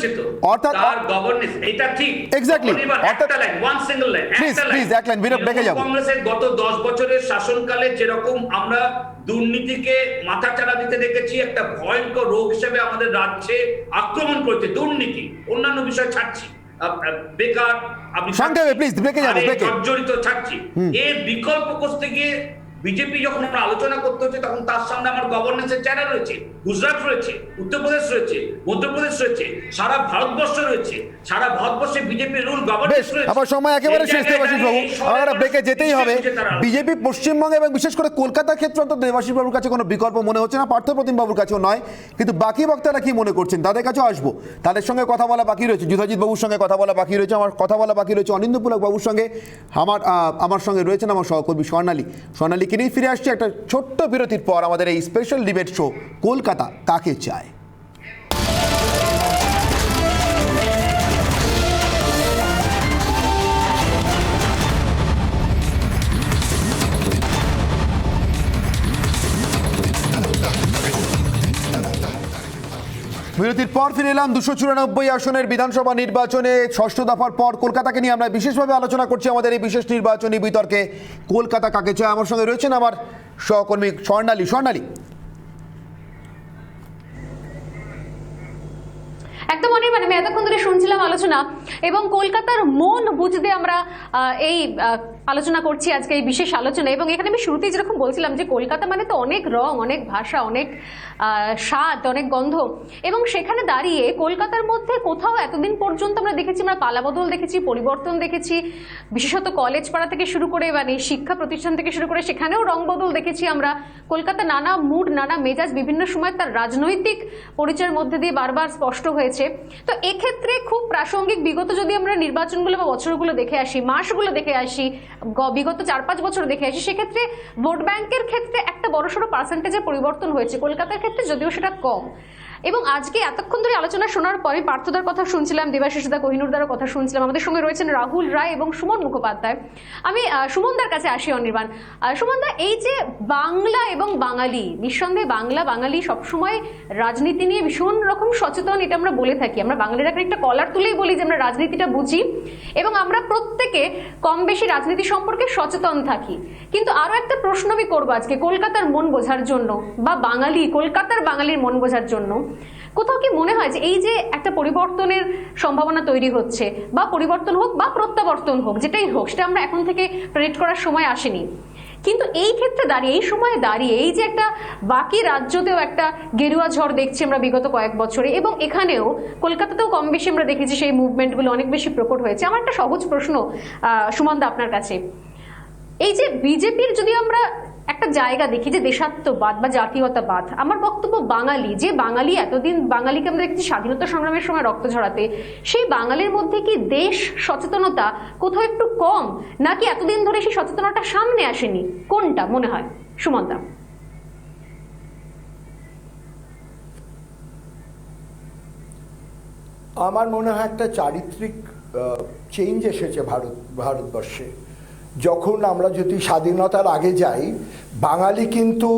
অর্থাৎ গভর্নেন্স এটা ঠিক এক্স্যাক্টলি, অর্থাৎ ওয়ান সিঙ্গেল লাইন, প্লিজ এক লাইন ব্রেকে যাব। কংগ্রেসের গত 10 বছরের শাসনকালে যেরকম আমরা দুর্নীতিকে মাথাচাড়া দিতে দেখেছি, একটা ভয়ঙ্কর রোগ হিসেবে আমাদের রাজ্যে আক্রমণ করছে দুর্নীতি, অন্যান্য বিষয় ছাড়ছি, বেকার সংক্ষেপে প্লিজ ব্রেকে যাব, জর্জরিত ছাড়ছি, এর বিকল্প করতে গিয়ে বিজেপি যখন আমরা আলোচনা করতে হচ্ছে তখন তার সামনে আমার গভর্নেন্সের চেহারা রয়েছে, গুজরাট রয়েছে, উত্তরপ্রদেশ রয়েছে, মধ্যপ্রদেশ রয়েছে, সারা ভারতবর্ষ রয়েছে, সারা ভারতবর্ষে বিজেপি রুল গভর্নেন্স রয়েছে। আমার সময় একেবারে শেষ দেবাশিস বাবু, আমরা ব্রেকে যেতেই হবে। বিজেপি পশ্চিমবঙ্গে এবং বিশেষ করে কলকাতার ক্ষেত্রে অন্তত দেবাশিস বাবুর কাছে কোনো বিকল্প মনে হচ্ছে না, পার্থপ্রতিম বাবুর কাছেও নয়, কিন্তু বাকি বক্তারা কি মনে করছেন তাদের কাছেও আসবো। তাদের সঙ্গে কথা বলা বাকি রয়েছে, যুধাজিৎ বাবুর সঙ্গে কথা বলা বাকি রয়েছে, আমার কথা বলা বাকি রয়েছে অনিন্দ্য পুলক বাবুর সঙ্গে, আমার সঙ্গে রয়েছেন আমার সহকর্মী স্বর্ণালীকে নিয়ে ফিরে আসছে একটা ছোট্ট বিরতির পর আমাদের এই স্পেশাল ডিবেট শো কলকাতা কাকে চায়। বিরতির পর ফিরে এলাম 294 আসনের বিধানসভা নির্বাচনে ষষ্ঠ দফার পর কলকাতাকে নিয়ে আমরা বিশেষভাবে আলোচনা করছি আমাদের এই বিশেষ নির্বাচনী বিতর্কে কলকাতা কাকে চায়। আমার সঙ্গে রয়েছেন আমার সহকর্মী স্বর্ণালী। একদম অনির্বাণ, আমি এতক্ষণ ধরে শুনছিলাম আলোচনা এবং কলকাতার মন বুঝতে আমরা এই আলোচনা করছি আজকে এই বিশেষ আলোচনা। এবং এখানে আমি শুরুতেই যেরকম বলছিলাম যে কলকাতা মানে তো অনেক রং, অনেক ভাষা, অনেক স্বাদ, অনেক গন্ধ, এবং সেখানে দাঁড়িয়ে কলকাতার মধ্যে কোথাও এতদিন পর্যন্ত আমরা দেখেছি, আমরা পালাবদল দেখেছি, পরিবর্তন দেখেছি, বিশেষত কলেজ পাড়া থেকে শুরু করে মানে শিক্ষা প্রতিষ্ঠান থেকে শুরু করে সেখানেও রং বদল দেখেছি আমরা। কলকাতা নানা মুড, নানা মেজাজ, বিভিন্ন সময় তার রাজনৈতিক পরিচয়ের মধ্যে দিয়ে বারবার স্পষ্ট হয়েছে। তো এক্ষেত্রে খুব প্রাসঙ্গিক বিগত যদি আমরা নির্বাচনগুলো বা বছরগুলো দেখে আসি, মাসগুলো দেখে আসি, বিগত 4-5 বছর দেখে আসি, সেক্ষেত্রে ভোট ব্যাংকের ক্ষেত্রে একটা বড়সড় পার্সেন্টেজের পরিবর্তন হয়েছে, কলকাতার ক্ষেত্রে যদিও সেটা কম। এবং আজকে এতক্ষণ ধরে আলোচনা শোনার পরে পার্থদার কথা শুনছিলাম, দেবাশিসদা, কোহিনুরদার কথা শুনছিলাম, আমাদের সঙ্গে রয়েছেন রাহুল রায় এবং সুমন মুখোপাধ্যায়। আমি সুমনদার কাছে আসি অনির্বাণ। সুমনদা, এই যে বাংলা এবং বাঙালি, নিঃসন্দেহে বাঙালি সবসময় রাজনীতি নিয়ে ভীষণ রকম সচেতন, এটা আমরা বলে থাকি। আমরা বাঙালিরা একটা কলার তুলেই বলি যে আমরা রাজনীতিটা বুঝি এবং আমরা প্রত্যেকে কম বেশি রাজনীতি সম্পর্কে সচেতন থাকি। কিন্তু আরো একটা প্রশ্ন আমি করবো আজকে কলকাতার মন বোঝার জন্য বা কলকাতার বাঙালির মন বোঝার জন্য, কোথাও কি মনে হয় যে এই যে একটা পরিবর্তনের সম্ভাবনা তৈরি হচ্ছে, বা পরিবর্তন হোক বা প্রত্যাবর্তন হোক, যেটাই হোক সেটা আমরা এখন থেকে প্রেডিক্ট করার সময় আসেনি, কিন্তু এই ক্ষেত্রে দাঁড়িয়ে, এই সময়ে দাঁড়িয়ে এই যে একটা বাকি রাজ্যতেও একটা গেরুয়া ঝড় দেখছি আমরা বিগত কয়েক বছরে, এবং এখানেও কলকাতাতেও কম বেশি আমরা দেখেছি সেই মুভমেন্টগুলো অনেক বেশি প্রকট হয়েছে। আমার একটা সহজ প্রশ্ন সুমনদা আপনার কাছে, এই যে বিজেপির যদি আমরা একটা জায়গা দেখি যে দেশাত্মবাদ বা জাতীয়তাবাদ, আমার বক্তব্য বাঙালি এতদিন বাঙালিকে আমরা দেখছি স্বাধীনতা সংগ্রামের সময় রক্ত ঝরাতে, সেই বাঙালির মধ্যে কি দেশ সচেতনতা কোথাও একটু কম, নাকি এতদিন ধরে সেই সচেতনতা সামনে আসেনি, কোনটা মনে হয় সুমনদা? আমার মনে হয় একটা চারিত্রিক চেঞ্জ এসেছে ভারতবর্ষে। যখন আমরা যদি স্বাধীনতার আগে যাই, বাঙালি কিন্তু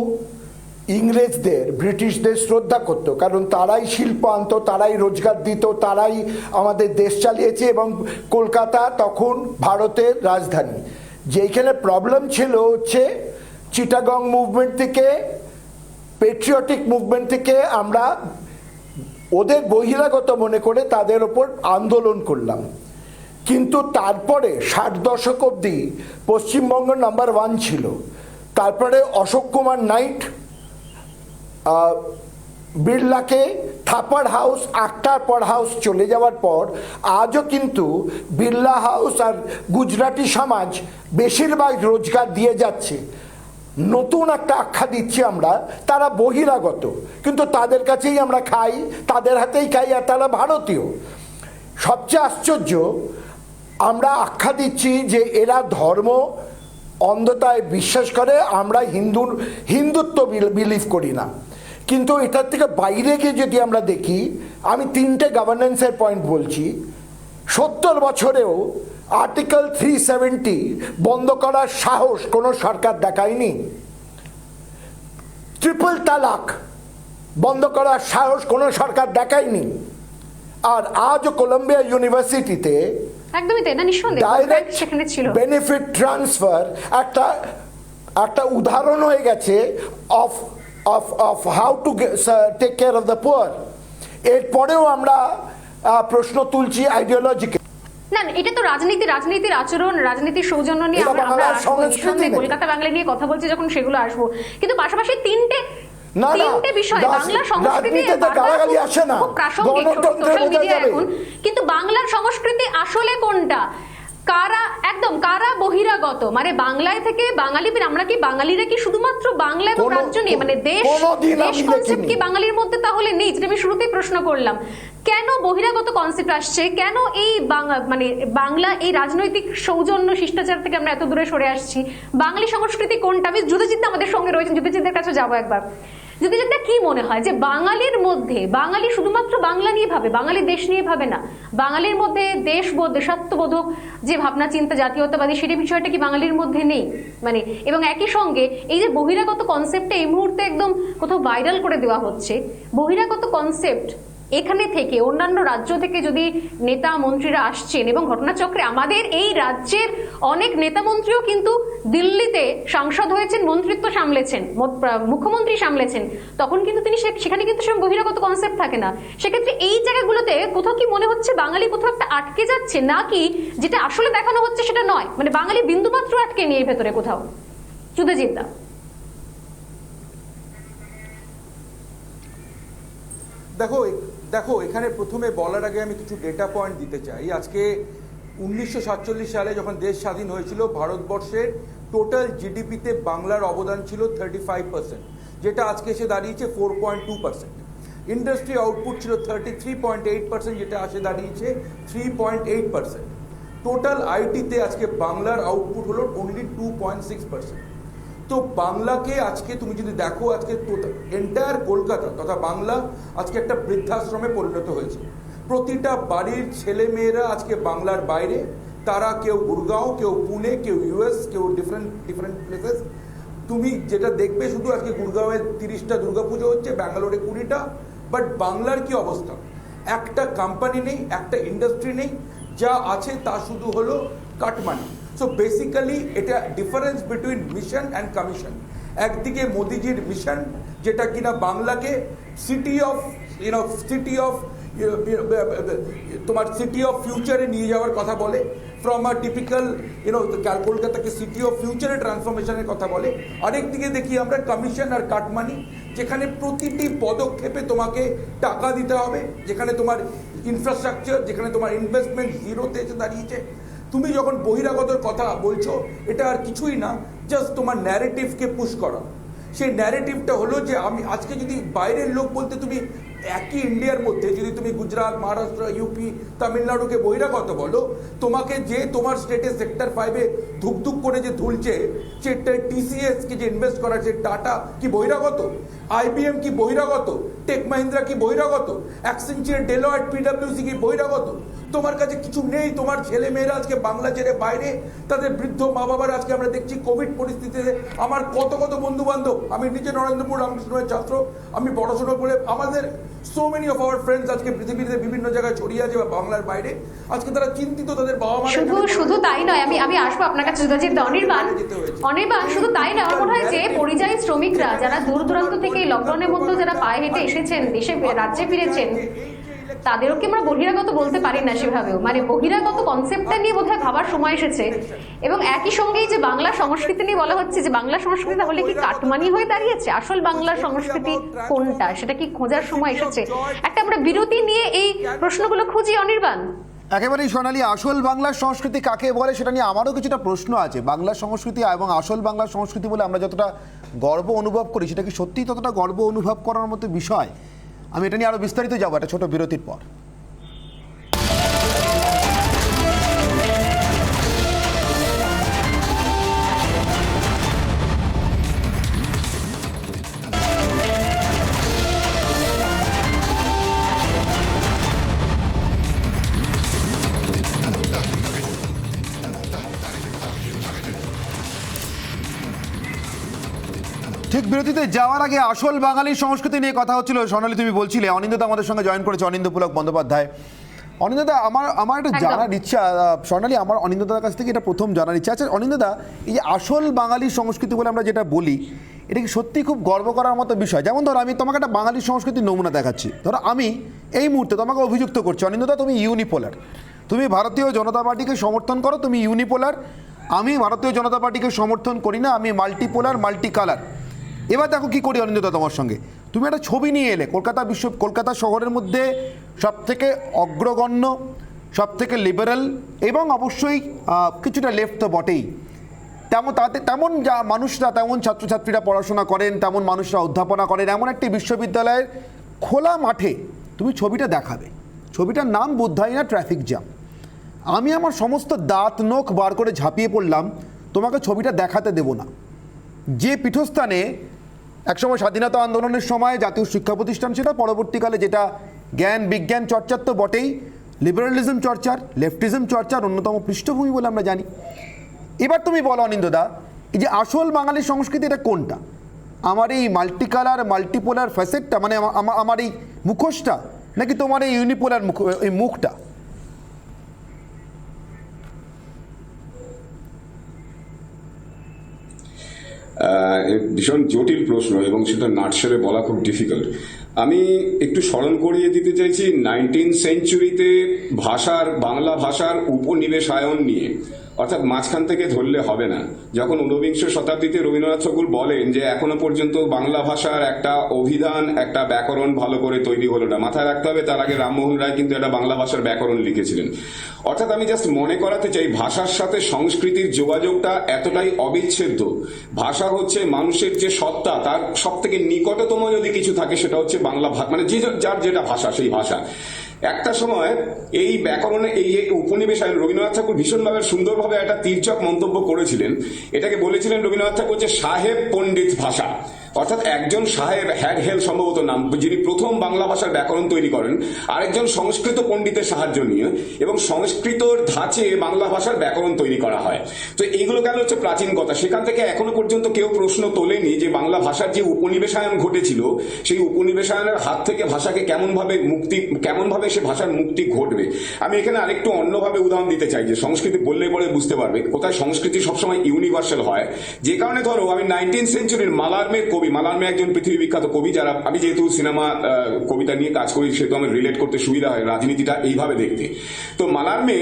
ইংরেজদের, ব্রিটিশদের শ্রদ্ধা করত, কারণ তারাই শিল্প আনত, তারাই রোজগার দিত, তারাই আমাদের দেশ চালিয়েছে, এবং কলকাতা তখন ভারতের রাজধানী। যেইখানে প্রবলেম ছিল হচ্ছে চিটাগং মুভমেন্ট থেকে, পেট্রিয়টিক মুভমেন্ট থেকে আমরা ওদের বহিরাগত মনে করে তাদের ওপর আন্দোলন করলাম। কিন্তু তারপরে 60 দশক অবধি পশ্চিমবঙ্গ নাম্বার 1 ছিল। তারপরে অশোক কুমার নাইট বিড়লাকে থাপার হাউস, আক্তার পর হাউস চলে যাওয়ার পর আজও কিন্তু বিড়লা হাউস আর গুজরাটি সমাজ বেশিরভাগ রোজগার দিয়ে যাচ্ছে। নতুন একটা আখ্যা দিচ্ছি আমরা, তারা বহিরাগত, কিন্তু তাদের কাছেই আমরা খাই, তাদের হাতেই খাই, আর তারা ভারতীয়। সবচেয়ে আশ্চর্য, আমরা আখ্যা দিচ্ছি যে এরা ধর্ম অন্ধতায় বিশ্বাস করে, আমরা হিন্দুত্ব বিলিভ করি না। কিন্তু এটার থেকে বাইরে গিয়ে যদি আমরা দেখি, আমি 3টে গভর্নেন্সের পয়েন্ট বলছি। 70 বছরেও আর্টিকেল 370 বন্ধ করার সাহস কোনো সরকার দেখায়নি। ট্রিপল তালাক বন্ধ করার সাহস কোনো সরকার দেখায়নি। আর আজও কলম্বিয়া ইউনিভার্সিটিতে একদমই তাই না, নিঃসন্দেহে ডাইরেক্ট সেখানে ছিল। বেনিফিট ট্রান্সফার একটা উদাহরণ হয়ে গেছে of how to take care of the poor। এরপরেও আমরা প্রশ্ন তুলছি আইডিওলজিকে। না না, এটা তো রাজনীতির আচরণ, রাজনীতির সৌজন্য নিয়ে এটা আমরা বাংলার আসবো, সংস্কৃতি নিঃসন্দেহে নেই। কলকাতা বাংলা নিয়ে কথা বলছি যখন সেগুলো আসবো, কিন্তু পাশাপাশি তিনটে বিষয় বাংলা সংস্কৃতি গালাগালি আসে না, খুব প্রাসঙ্গিক গণতন্ত্রে সোশ্যাল বোঝা মিডিয়া যাবে। এখন, কিন্তু বাংলার সংস্কৃতি আসলে কোনটা, কারা বহিরাগত, মানে বাংলায় থেকে বাঙালি, আমরা কি বাঙালিরা কি শুধুমাত্র বাংলা এবং রাজ্য নিয়ে, মানে দেশ কনসেপ্ট কি বাঙালির মধ্যে তাহলে নেই? যেটা আমি শুরুতেই প্রশ্ন করলাম, কেন বহিরাগত কনসেপ্ট আসছে, কেন এই মানে বাংলা এই রাজনৈতিক সৌজন্য শিষ্টাচার থেকে আমরা এত দূরে সরে আসছি? বাঙালি সংস্কৃতি কোনটা? আমি যুদ্ধজিৎ আমাদের সঙ্গে রয়েছেন, যুদ্ধজিৎদের কাছে যাবো একবার। যুদ্ধজিৎ, কি মনে হয় যে বাঙালির মধ্যে, বাঙালি শুধুমাত্র বাংলা নিয়ে ভাবে, বাঙালি দেশ নিয়ে ভাবে না, বাঙালির মধ্যে দেশবোধ, দেশাত্মবোধক যে ভাবনা চিন্তা, জাতীয়তাবাদী, সেটা বিষয়টা কি বাঙালির মধ্যে নেই? মানে এবং একই সঙ্গে এই যে বহিরাগত কনসেপ্টটা এই মুহূর্তে একদম কোথাও ভাইরাল করে দেওয়া হচ্ছে, বহিরাগত কনসেপ্ট এখানে থেকে অন্যান্য রাজ্য থেকে যদি নেতা মন্ত্রীরা আসছেন, এবং ঘটনাচক্রে আমাদের এই রাজ্যের অনেক নেতা মন্ত্রীও কিন্তু দিল্লিতে সাংসদ হয়েছেন, মন্ত্রিত্ব সামলেছেন, মুখ্যমন্ত্রী সামলেছেন, তখন কিন্তু তিনি সেখানে কিন্তু সে বহিরাগত কনসেপ্ট থাকে না। সেক্ষেত্রে এই জায়গাগুলোতে কোথাও কি মনে হচ্ছে বাঙালি কোথাও একটা আটকে যাচ্ছে, নাকি যেটা আসলে দেখানো হচ্ছে সেটা নয়, মানে বাঙালি বিন্দুমাত্র আটকে নিয়ে ভেতরে কোথাও? যুদ্ধজিৎ দা, দেখো এখানে প্রথমে বলার আগে আমি কিছু ডেটা পয়েন্ট দিতে চাই। আজকে 1947 সালে যখন দেশ স্বাধীন হয়েছিল, ভারতবর্ষের টোটাল জিডিপিতে বাংলার অবদান ছিল 35%, যেটা আজকে এসে দাঁড়িয়েছে 4.2%। ইন্ডাস্ট্রি আউটপুট ছিল 33.8%, যেটা আসে দাঁড়িয়েছে 3.8%। টোটাল আইটিতে আজকে বাংলার আউটপুট হলো অনলি 2.6%। তো বাংলাকে আজকে তুমি যদি দেখো, আজকে এন্টায়ার কলকাতা তথা বাংলা আজকে একটা বৃদ্ধাশ্রমে পরিণত হয়েছে। প্রতিটা বাড়ির ছেলে মেয়েরা আজকে বাংলার বাইরে, তারা কেউ গুরগাঁও, কেউ পুনে, কেউ ইউএস, কেউ ডিফারেন্ট প্লেসেস। তুমি যেটা দেখবে, শুধু আজকে গুরগাঁওয়ে 30টা দুর্গাপুজো হচ্ছে, ব্যাঙ্গালোরে 20টা, বাট বাংলার কি অবস্থা? একটা কোম্পানি নেই, একটা ইন্ডাস্ট্রি নেই, যা আছে তা শুধু হলো কাটমানি। সো বেসিক্যালি এটা difference between mission and commission. একদিকে মোদিজির মিশন, যেটা কিনা বাংলাকে সিটি অফ ফিউচারে নিয়ে যাওয়ার কথা বলে, ফ্রম আ টিপিক্যাল কলকাতাকে সিটি অফ ফিউচারে ট্রান্সফরমেশনের কথা বলে। আরেকদিকে দেখি আমরা কমিশন আর কাটমানি, যেখানে প্রতিটি পদক্ষেপে তোমাকে টাকা দিতে হবে, যেখানে তোমার ইনফ্রাস্ট্রাকচার, যেখানে তোমার ইনভেস্টমেন্ট জিরোতে এসে দাঁড়িয়েছে। তুমি যখন বহিরাগতর কথা বলছো, এটা আর কিছুই না, জাস্ট তোমার ন্যারেটিভকে পুশ করা। সেই ন্যারেটিভটা হলো যে আমি আজকে যদি বাইরের লোক বলতে, তুমি একই ইন্ডিয়ার মধ্যে যদি তুমি গুজরাট, মহারাষ্ট্র, ইউপি, তামিলনাড়ুকে বহিরাগত বলো, তোমাকে যে তোমার স্টেটে সেক্টর 5-এ ধুকধুক করে যে ধুলছে, সে টিসিএসকে যে ইনভেস্ট করা, সে টাটা কি বহিরাগত? আইবিএম কি বহিরাগত? টেক মাহিন্দ্রা কি বহিরাগত? অ্যাক্সেঞ্চার, ডেলয়েট, পিডব্লিউসি কি বহিরাগত? তোমার কাছে কিছু নেই। তোমার ছেলে মেয়েরা আজকে বাংলা ছেড়ে বাইরে, তাদের বৃদ্ধ মা বাবার, আজকে আমরা দেখছি কোভিড পরিস্থিতিতে আমার কত বন্ধু বান্ধব, আমি নিজে নরেন্দ্রপুর রামকৃষ্ণের ছাত্র, আমি পড়াশোনা করে, আমাদের so many of our friends আজকে পৃথিবীতে বিভিন্ন জায়গায় ছড়িয়ে আছে বা বাংলার বাইরে, আজকে তারা চিন্তিত, তাদের বাবা মা। শুধু তাই নয়, আমি আসবো আপনার কাছে যুদ্ধজিৎ। অনির্বাণ, শুধু তাই নয়, আমার মনে হয় যে পরিযায়ী শ্রমিকরা যারা দূর দূরান্ত থেকে লকডাউনের মধ্যে যারা পায়ে হেঁটে এসেছেন, দেশে রাজ্যে ফিরেছেন, তাদেরও কি আমরা বহিরাগত বলতে পারি না সেভাবেও, মানে বহিরাগত কনসেপ্টটা নিয়ে বোধহয় ভাবার সময় এসেছে। এবং একই সঙ্গেই যে বাংলা সংস্কৃতি নিয়ে বলা হচ্ছে যে বাংলা সংস্কৃতি তাহলে কি কাটমানি হয়ে দাঁড়িয়েছে, আসল বাংলা সংস্কৃতি কোনটা সেটা কি খোঁজার সময় এসেছে। একটা আমরা বিরতি নিয়ে এই প্রশ্নগুলো খুঁজি অনির্বাণ। একেবারেই সোনালী, আসল বাংলার সংস্কৃতি কাকে বলে সেটা নিয়ে আমারও কিছুটা প্রশ্ন আছে। বাংলা সংস্কৃতি এবং আসল বাংলার সংস্কৃতি বলে আমরা যতটা গর্ব অনুভব করি সেটা কি সত্যিই ততটা গর্ব অনুভব করার মতো বিষয়? আমি এটা নিয়ে আরো বিস্তারিত যাবো একটা ছোট বিরতির পর। ঠিক বিরতিতে যাওয়ার আগে আসল বাঙালির সংস্কৃতি নিয়ে কথা হচ্ছিল। সোনালী, তুমি বলছিলে অনিন্দদা আমাদের সঙ্গে জয়েন করেছে, অনিন্দ পুলক বন্দ্যোপাধ্যায়। অনিন্দদা, আমার একটা জানার ইচ্ছা, সোনালী, আমার অনিন্দদার কাছ থেকে এটা প্রথম জানার ইচ্ছা আছে। অনিন্দদা, এই যে আসল বাঙালির সংস্কৃতি বলে আমরা যেটা বলি, এটা কি সত্যি খুব গর্ব করার মতো বিষয়? যেমন ধরো আমি তোমাকে একটা বাঙালির সংস্কৃতির নমুনা দেখাচ্ছি। ধরো আমি এই মুহূর্তে তোমাকে অভিযুক্ত করছি, অনিন্দদা তুমি ইউনিপোলার, তুমি ভারতীয় জনতা পার্টিকে সমর্থন করো, তুমি ইউনিপোলার। আমি ভারতীয় জনতা পার্টিকে সমর্থন করি না, আমি মাল্টিপোলার, মাল্টি কালার। এবার দেখো কি করি অনিন্দদা তোমার সঙ্গে। তুমি একটা ছবি নিয়ে এলে কলকাতা শহরের মধ্যে সবথেকে অগ্রগণ্য, সবথেকে লিবারেল এবং অবশ্যই কিছুটা লেফট তো বটেই, তেমন যা মানুষরা, তেমন ছাত্রছাত্রীরা পড়াশোনা করেন, তেমন মানুষরা অধ্যাপনা করেন, এমন একটি বিশ্ববিদ্যালয়ের খোলা মাঠে তুমি ছবিটা দেখাবে। ছবিটার নাম বোধহয় না ট্রাফিক জ্যাম। আমি আমার সমস্ত দাঁত নখ বার করে ঝাঁপিয়ে পড়লাম, তোমাকে ছবিটা দেখাতে দেব না। যে পীঠস্থানে একসময় স্বাধীনতা আন্দোলনের সময় জাতীয় শিক্ষা প্রতিষ্ঠান, সেটা পরবর্তীকালে যেটা জ্ঞান বিজ্ঞান চর্চার তো বটেই, লিবারালিজম চর্চার, লেফটিজম চর্চার অন্যতম পৃষ্ঠভূমি বলে আমরা জানি। এবার তুমি বলো অনিন্দদা, এই যে আসল বাঙালি সংস্কৃতি এটা কোনটা? আমার এই মাল্টি কালার মাল্টিপোলার ফ্যাসেটটা, মানে আমার এই মুখোশটা, নাকি তোমার এই ইউনিপোলার এই মুখটা? ভীষণ জটিল প্রশ্ন এবং সেটা নাটশেলে বলা খুব ডিফিকাল্ট। আমি একটু স্মরণ করিয়ে দিতে চাইছি 19th সেঞ্চুরিতে বাংলা ভাষার উপনিবেশায়ন নিয়ে, অর্থাৎ মাঝখান থেকে ধরলে হবে না। যখন ঊনবিংশ শতাব্দীতে রবীন্দ্রনাথ ঠাকুর বলেন যে এখনো পর্যন্ত বাংলা ভাষার একটা অভিধান, একটা ব্যাকরণ ভালো করে তৈরি হলো না, মাথায় রাখতে হবে তার আগে রামমোহন রায় কিন্তু একটা বাংলা ভাষার ব্যাকরণ লিখেছিলেন। অর্থাৎ আমি জাস্ট মনে করাতে চাই ভাষার সাথে সংস্কৃতির যোগাযোগটা এতটাই অবিচ্ছেদ্য। ভাষা হচ্ছে মানুষের যে সত্তা, তার সব থেকে নিকটতম যদি কিছু থাকে সেটা হচ্ছে বাংলা ভাষা, মানে যার যেটা ভাষা সেই ভাষা। একটা সময় এই ব্যাকরণে এই উপনিবেশায়ন রবীন্দ্রনাথ ঠাকুর ভীষণভাবে সুন্দরভাবে একটা তীর্যক মন্তব্য করেছিলেন। এটাকে বলেছিলেন রবীন্দ্রনাথ ঠাকুর যে সাহেব পণ্ডিত ভাষা, অর্থাৎ একজন সাহেব, হ্যাডহেল সম্ভবত নাম, যিনি প্রথম বাংলা ভাষার ব্যাকরণ তৈরি করেন, আরেকজন সংস্কৃত পণ্ডিতের সাহায্য নিয়ে, এবং সংস্কৃতর ধাঁচে বাংলা ভাষার ব্যাকরণ তৈরি করা হয়। তো এইগুলো গেল হচ্ছে প্রাচীন কথা। সেখান থেকে এখনো পর্যন্ত কেউ প্রশ্ন তোলেনি যে বাংলা ভাষার যে উপনিবেশায়ন ঘটেছিল, সেই উপনিবেশায়নের হাত থেকে ভাষাকে কেমনভাবে সে ভাষার মুক্তি ঘটবে। আমি এখানে আরেকটু অন্যভাবে উদাহরণ দিতে চাই যে সংস্কৃতি বললে পরে বুঝতে পারবে কোথায় সংস্কৃতি সবসময় ইউনিভার্সাল হয়। যে কারণে ধরো আমি 19th সেঞ্চুরির মালারমের মালারমে একজন পৃথিবী বিখ্যাত কবি, যারা আমি যেহেতু সিনেমা কবিতা নিয়ে কাজ করি সেহেতু আমার রিলেট করতে সুবিধা হয় রাজনীতিটা এইভাবে দেখতে। তো মালারমে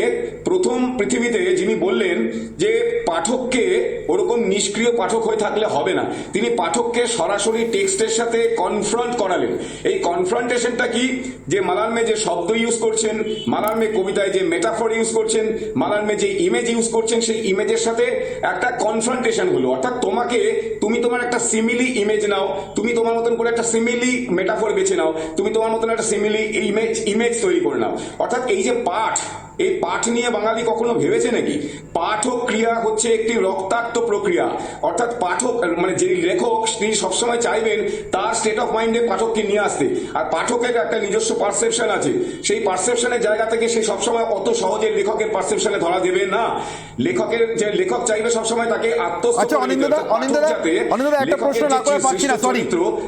প্রথম পৃথিবীতে যিনি বললেন যে পাঠককে ওরকম নিষ্ক্রিয় পাঠক হয়ে থাকলে হবে না, তিনি পাঠককে সরাসরি টেক্সটের সাথে কনফ্রন্ট করালেন। এই কনফ্রন্টেশনটা কি, যে মালারমে যে শব্দ ইউজ করছেন, মালারমে কবিতায় যে মেটাফর ইউজ করছেন, মালারমে যে ইমেজ ইউজ করছেন, সেই ইমেজের সাথে একটা কনফ্রন্টেশন হলো। অর্থাৎ তুমি তোমার একটা সিমিলি ইমেজ নাও, তুমি তোমার মতন করে একটা সিমিলি মেটাফর বেছে নাও, তুমি তোমার মতন একটা সিমিলি ইমেজ তৈরি করে নাও। অর্থাৎ এই যে পাঠ, এই পাঠ নিয়ে বাঙালি কখনো ভেবেছে নাকি? পাঠক ক্রিয়া হচ্ছে একটি রক্তাক্ত প্রক্রিয়া। অর্থাৎ পাঠক মানে যে লেখক, তিনি সবসময় চাইবেন তার স্টেট অফ মাইন্ডে পাঠককে নিয়ে আসতে, আর পাঠকের একটা নিজস্ব পারসেপশন আছে, সেই পারসেপশনের জায়গা থেকে সে সবসময় অত সহজে লেখকের পারসেপশনে ধরা দেবে না। লেখক চাইবে সবসময় তাকে একটা প্রশ্ন না করে পাচ্ছি না, সরি,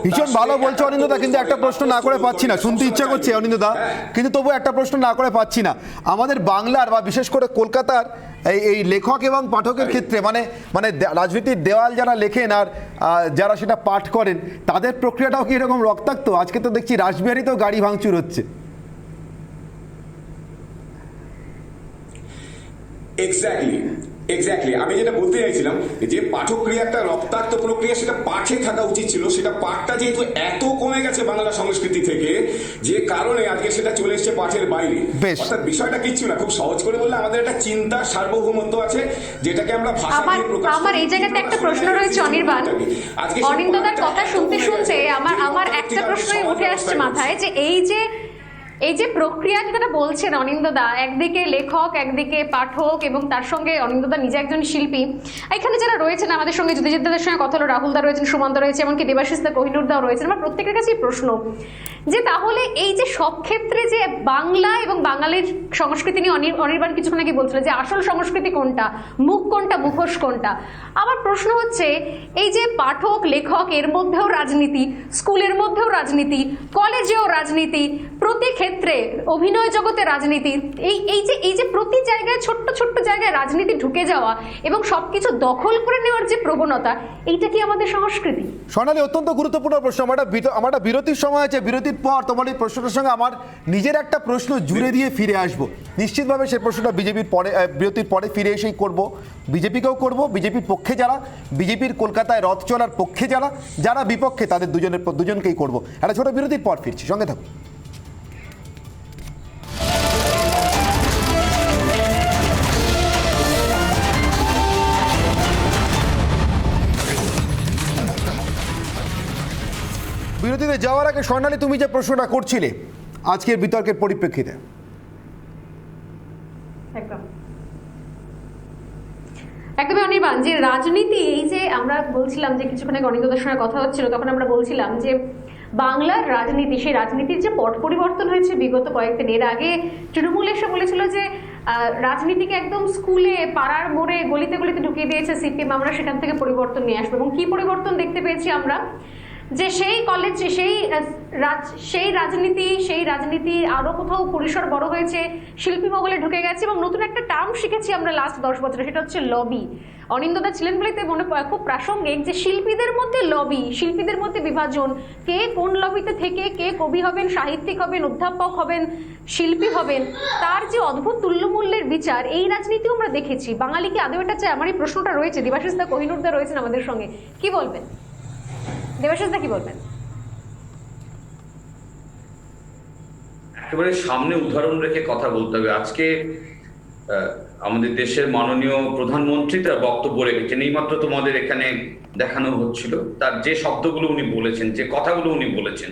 ভীষণ ভালো বলছো অনিন্দদা, কিন্তু একটা প্রশ্ন না করে পাচ্ছি না, শুনতে ইচ্ছা করছে অনিন্দদা, কিন্তু তবু একটা প্রশ্ন না করে পাচ্ছি না। আমাদের বাংলার বা বিশেষ করে কলকাতার এই লেখক এবং পাঠকের ক্ষেত্রে মানে রাজনীতির দেওয়াল যারা লেখেন আর যারা সেটা পাঠ করেন, তাদের প্রক্রিয়াটাও কি এরকম রক্তাক্ত? আজকে তো দেখছি রাসবিহারীতেও গাড়ি ভাঙচুর হচ্ছে। এক্স্যাক্টলি আমি যেটা বলতে চাইছিলাম যে পাঠক্রিয়া একটা রক্তাক্ত প্রক্রিয়া, সেটা পাঠে থাকা উচিত ছিল, সেটা পাঠটা যেহেতু এত কমে গেছে বাংলা সংস্কৃতি থেকে, যে কারণে আজকে সেটা চলে এসেছে পাঠের বাইরে। বেশ। অর্থাৎ বিষয়টা কিচ্ছু না, খুব সহজ করে বললে আমাদের একটা চিন্তার সার্বভৌমত্ব আছে, যেটাকে আমরা ভাষা দিয়ে প্রকাশ করি। আমার এই জায়গাতে একটা প্রশ্ন রয়েছে অনির্বাণ, আজকে অনিন্দদার কথা শুনতে শুনতে আমার একটা প্রশ্নই উঠে আসছে মাথায়, যে এই যে প্রক্রিয়া যেটা বলছেন অনিন্দদা, একদিকে লেখক, একদিকে পাঠক, এবং তার সঙ্গে অনিন্দদা নিজে একজন শিল্পী। এখানে যারা রয়েছেন আমাদের সঙ্গে, যুধিজিৎদাদের সঙ্গে কথা হলো, রাহুলদা রয়েছেন, সুমন্ত রয়েছে, এমনকি দেবাশিসদা, কোহিনুরদাও রয়েছেন। আমার প্রত্যেকের কাছেই প্রশ্ন যে তাহলে এই যে সব ক্ষেত্রে যে বাংলা এবং বাঙালির সংস্কৃতি নিয়ে অনির্বাণ কিছুক্ষণ আগে বলছিল যে আসল সংস্কৃতি কোনটা, মুখ কোনটা, মুখোশ কোনটা। আমার প্রশ্ন হচ্ছে এই যে পাঠক লেখক এর মধ্যেও রাজনীতি, স্কুলের মধ্যেও রাজনীতি, কলেজেও রাজনীতি, প্রতি ক্ষেত্রে অভিনয় জগতে রাজনীতি, এই যে প্রতি জায়গায় ছোট্ট ছোট্ট জায়গায় রাজনীতি ঢুকে যাওয়া এবং সবকিছু দখল করে নেওয়ার যে প্রবণতা, এইটা কি আমাদের সংস্কৃতি? সোনালী, অত্যন্ত গুরুত্বপূর্ণ প্রশ্ন। আমার একটা বিরতির সময় আছে, বিরতির পর তোমার এই প্রশ্নটার সঙ্গে আমার নিজের একটা প্রশ্ন জুড়ে দিয়ে ফিরে আসবো। নিশ্চিতভাবে সেই প্রশ্নটা বিরতির পরে ফিরে এসেই করব। বিজেপিকেও করব, বিজেপির পক্ষে যারা, বিজেপির কলকাতায় রথ চলার পক্ষে যারা বিপক্ষে, তাদের দুজনকেই করব। একটা ছোট বিরতির পর ফিরছি, সঙ্গে থাকুন। বিরতিতে যাওয়ার আগে স্বর্ণালী, তুমি যে প্রশ্নটা করছিলে আজকের বিতর্কের পরিপ্রেক্ষিতে। একদমই অনির্বাণ, যে রাজনীতি, এই যে আমরা বলছিলাম যে কিছুক্ষণ আগে অনিন্দদার সঙ্গে কথা হচ্ছিল, তখন আমরা বলছিলাম যে বাংলার রাজনীতি, সেই রাজনীতির যে পট পরিবর্তন হয়েছে বিগত কয়েকদিন। এর আগে তৃণমূল এসে বলেছিল যে রাজনীতিকে একদম স্কুলে, পাড়ার মোড়ে, গলিতে গলিতে ঢুকিয়ে দিয়েছে সিপিএম, আমরা সেখান থেকে পরিবর্তন নিয়ে আসবো। এবং কি পরিবর্তন দেখতে পেয়েছি আমরা, যে সেই কলেজ, সেই রাজনীতি আরো কোথাও পরিসর বড় হয়েছে, শিল্পী মহলে ঢুকে গেছে, এবং নতুন একটা টার্ম শিখেছি আমরা লাস্ট 10 বছরে, সেটা হচ্ছে লবি। অনিন্দদা ছিলেন বলেই তো মনে খুব প্রাসঙ্গিক যে শিল্পীদের মধ্যে লবি, শিল্পীদের মধ্যে বিভাজন, কে কোন লবিতে থেকে কে কবি হবেন, সাহিত্যিক হবেন, অধ্যাপক হবেন, শিল্পী হবেন, তার যে অদ্ভুত তুল্যমূল্যের বিচার, এই রাজনীতিও আমরা দেখেছি। বাঙালি কি আদৌ এটা চায়? আমার এই প্রশ্নটা রয়েছে। দেবাশিসদা, কোহিনুরদা রয়েছেন আমাদের সঙ্গে, কি বলবেন? দেবাশিসদা কি বলবেন? একেবারে সামনে উদাহরণ রেখে কথা বলতে হবে। আজকে আমাদের দেশের মাননীয় প্রধানমন্ত্রী তার বক্তব্য রেখেছেন, এইমাত্র তোমাদের এখানে দেখানো হচ্ছিল, তার যে শব্দগুলো উনি বলেছেন, যে কথাগুলো উনি বলেছেন,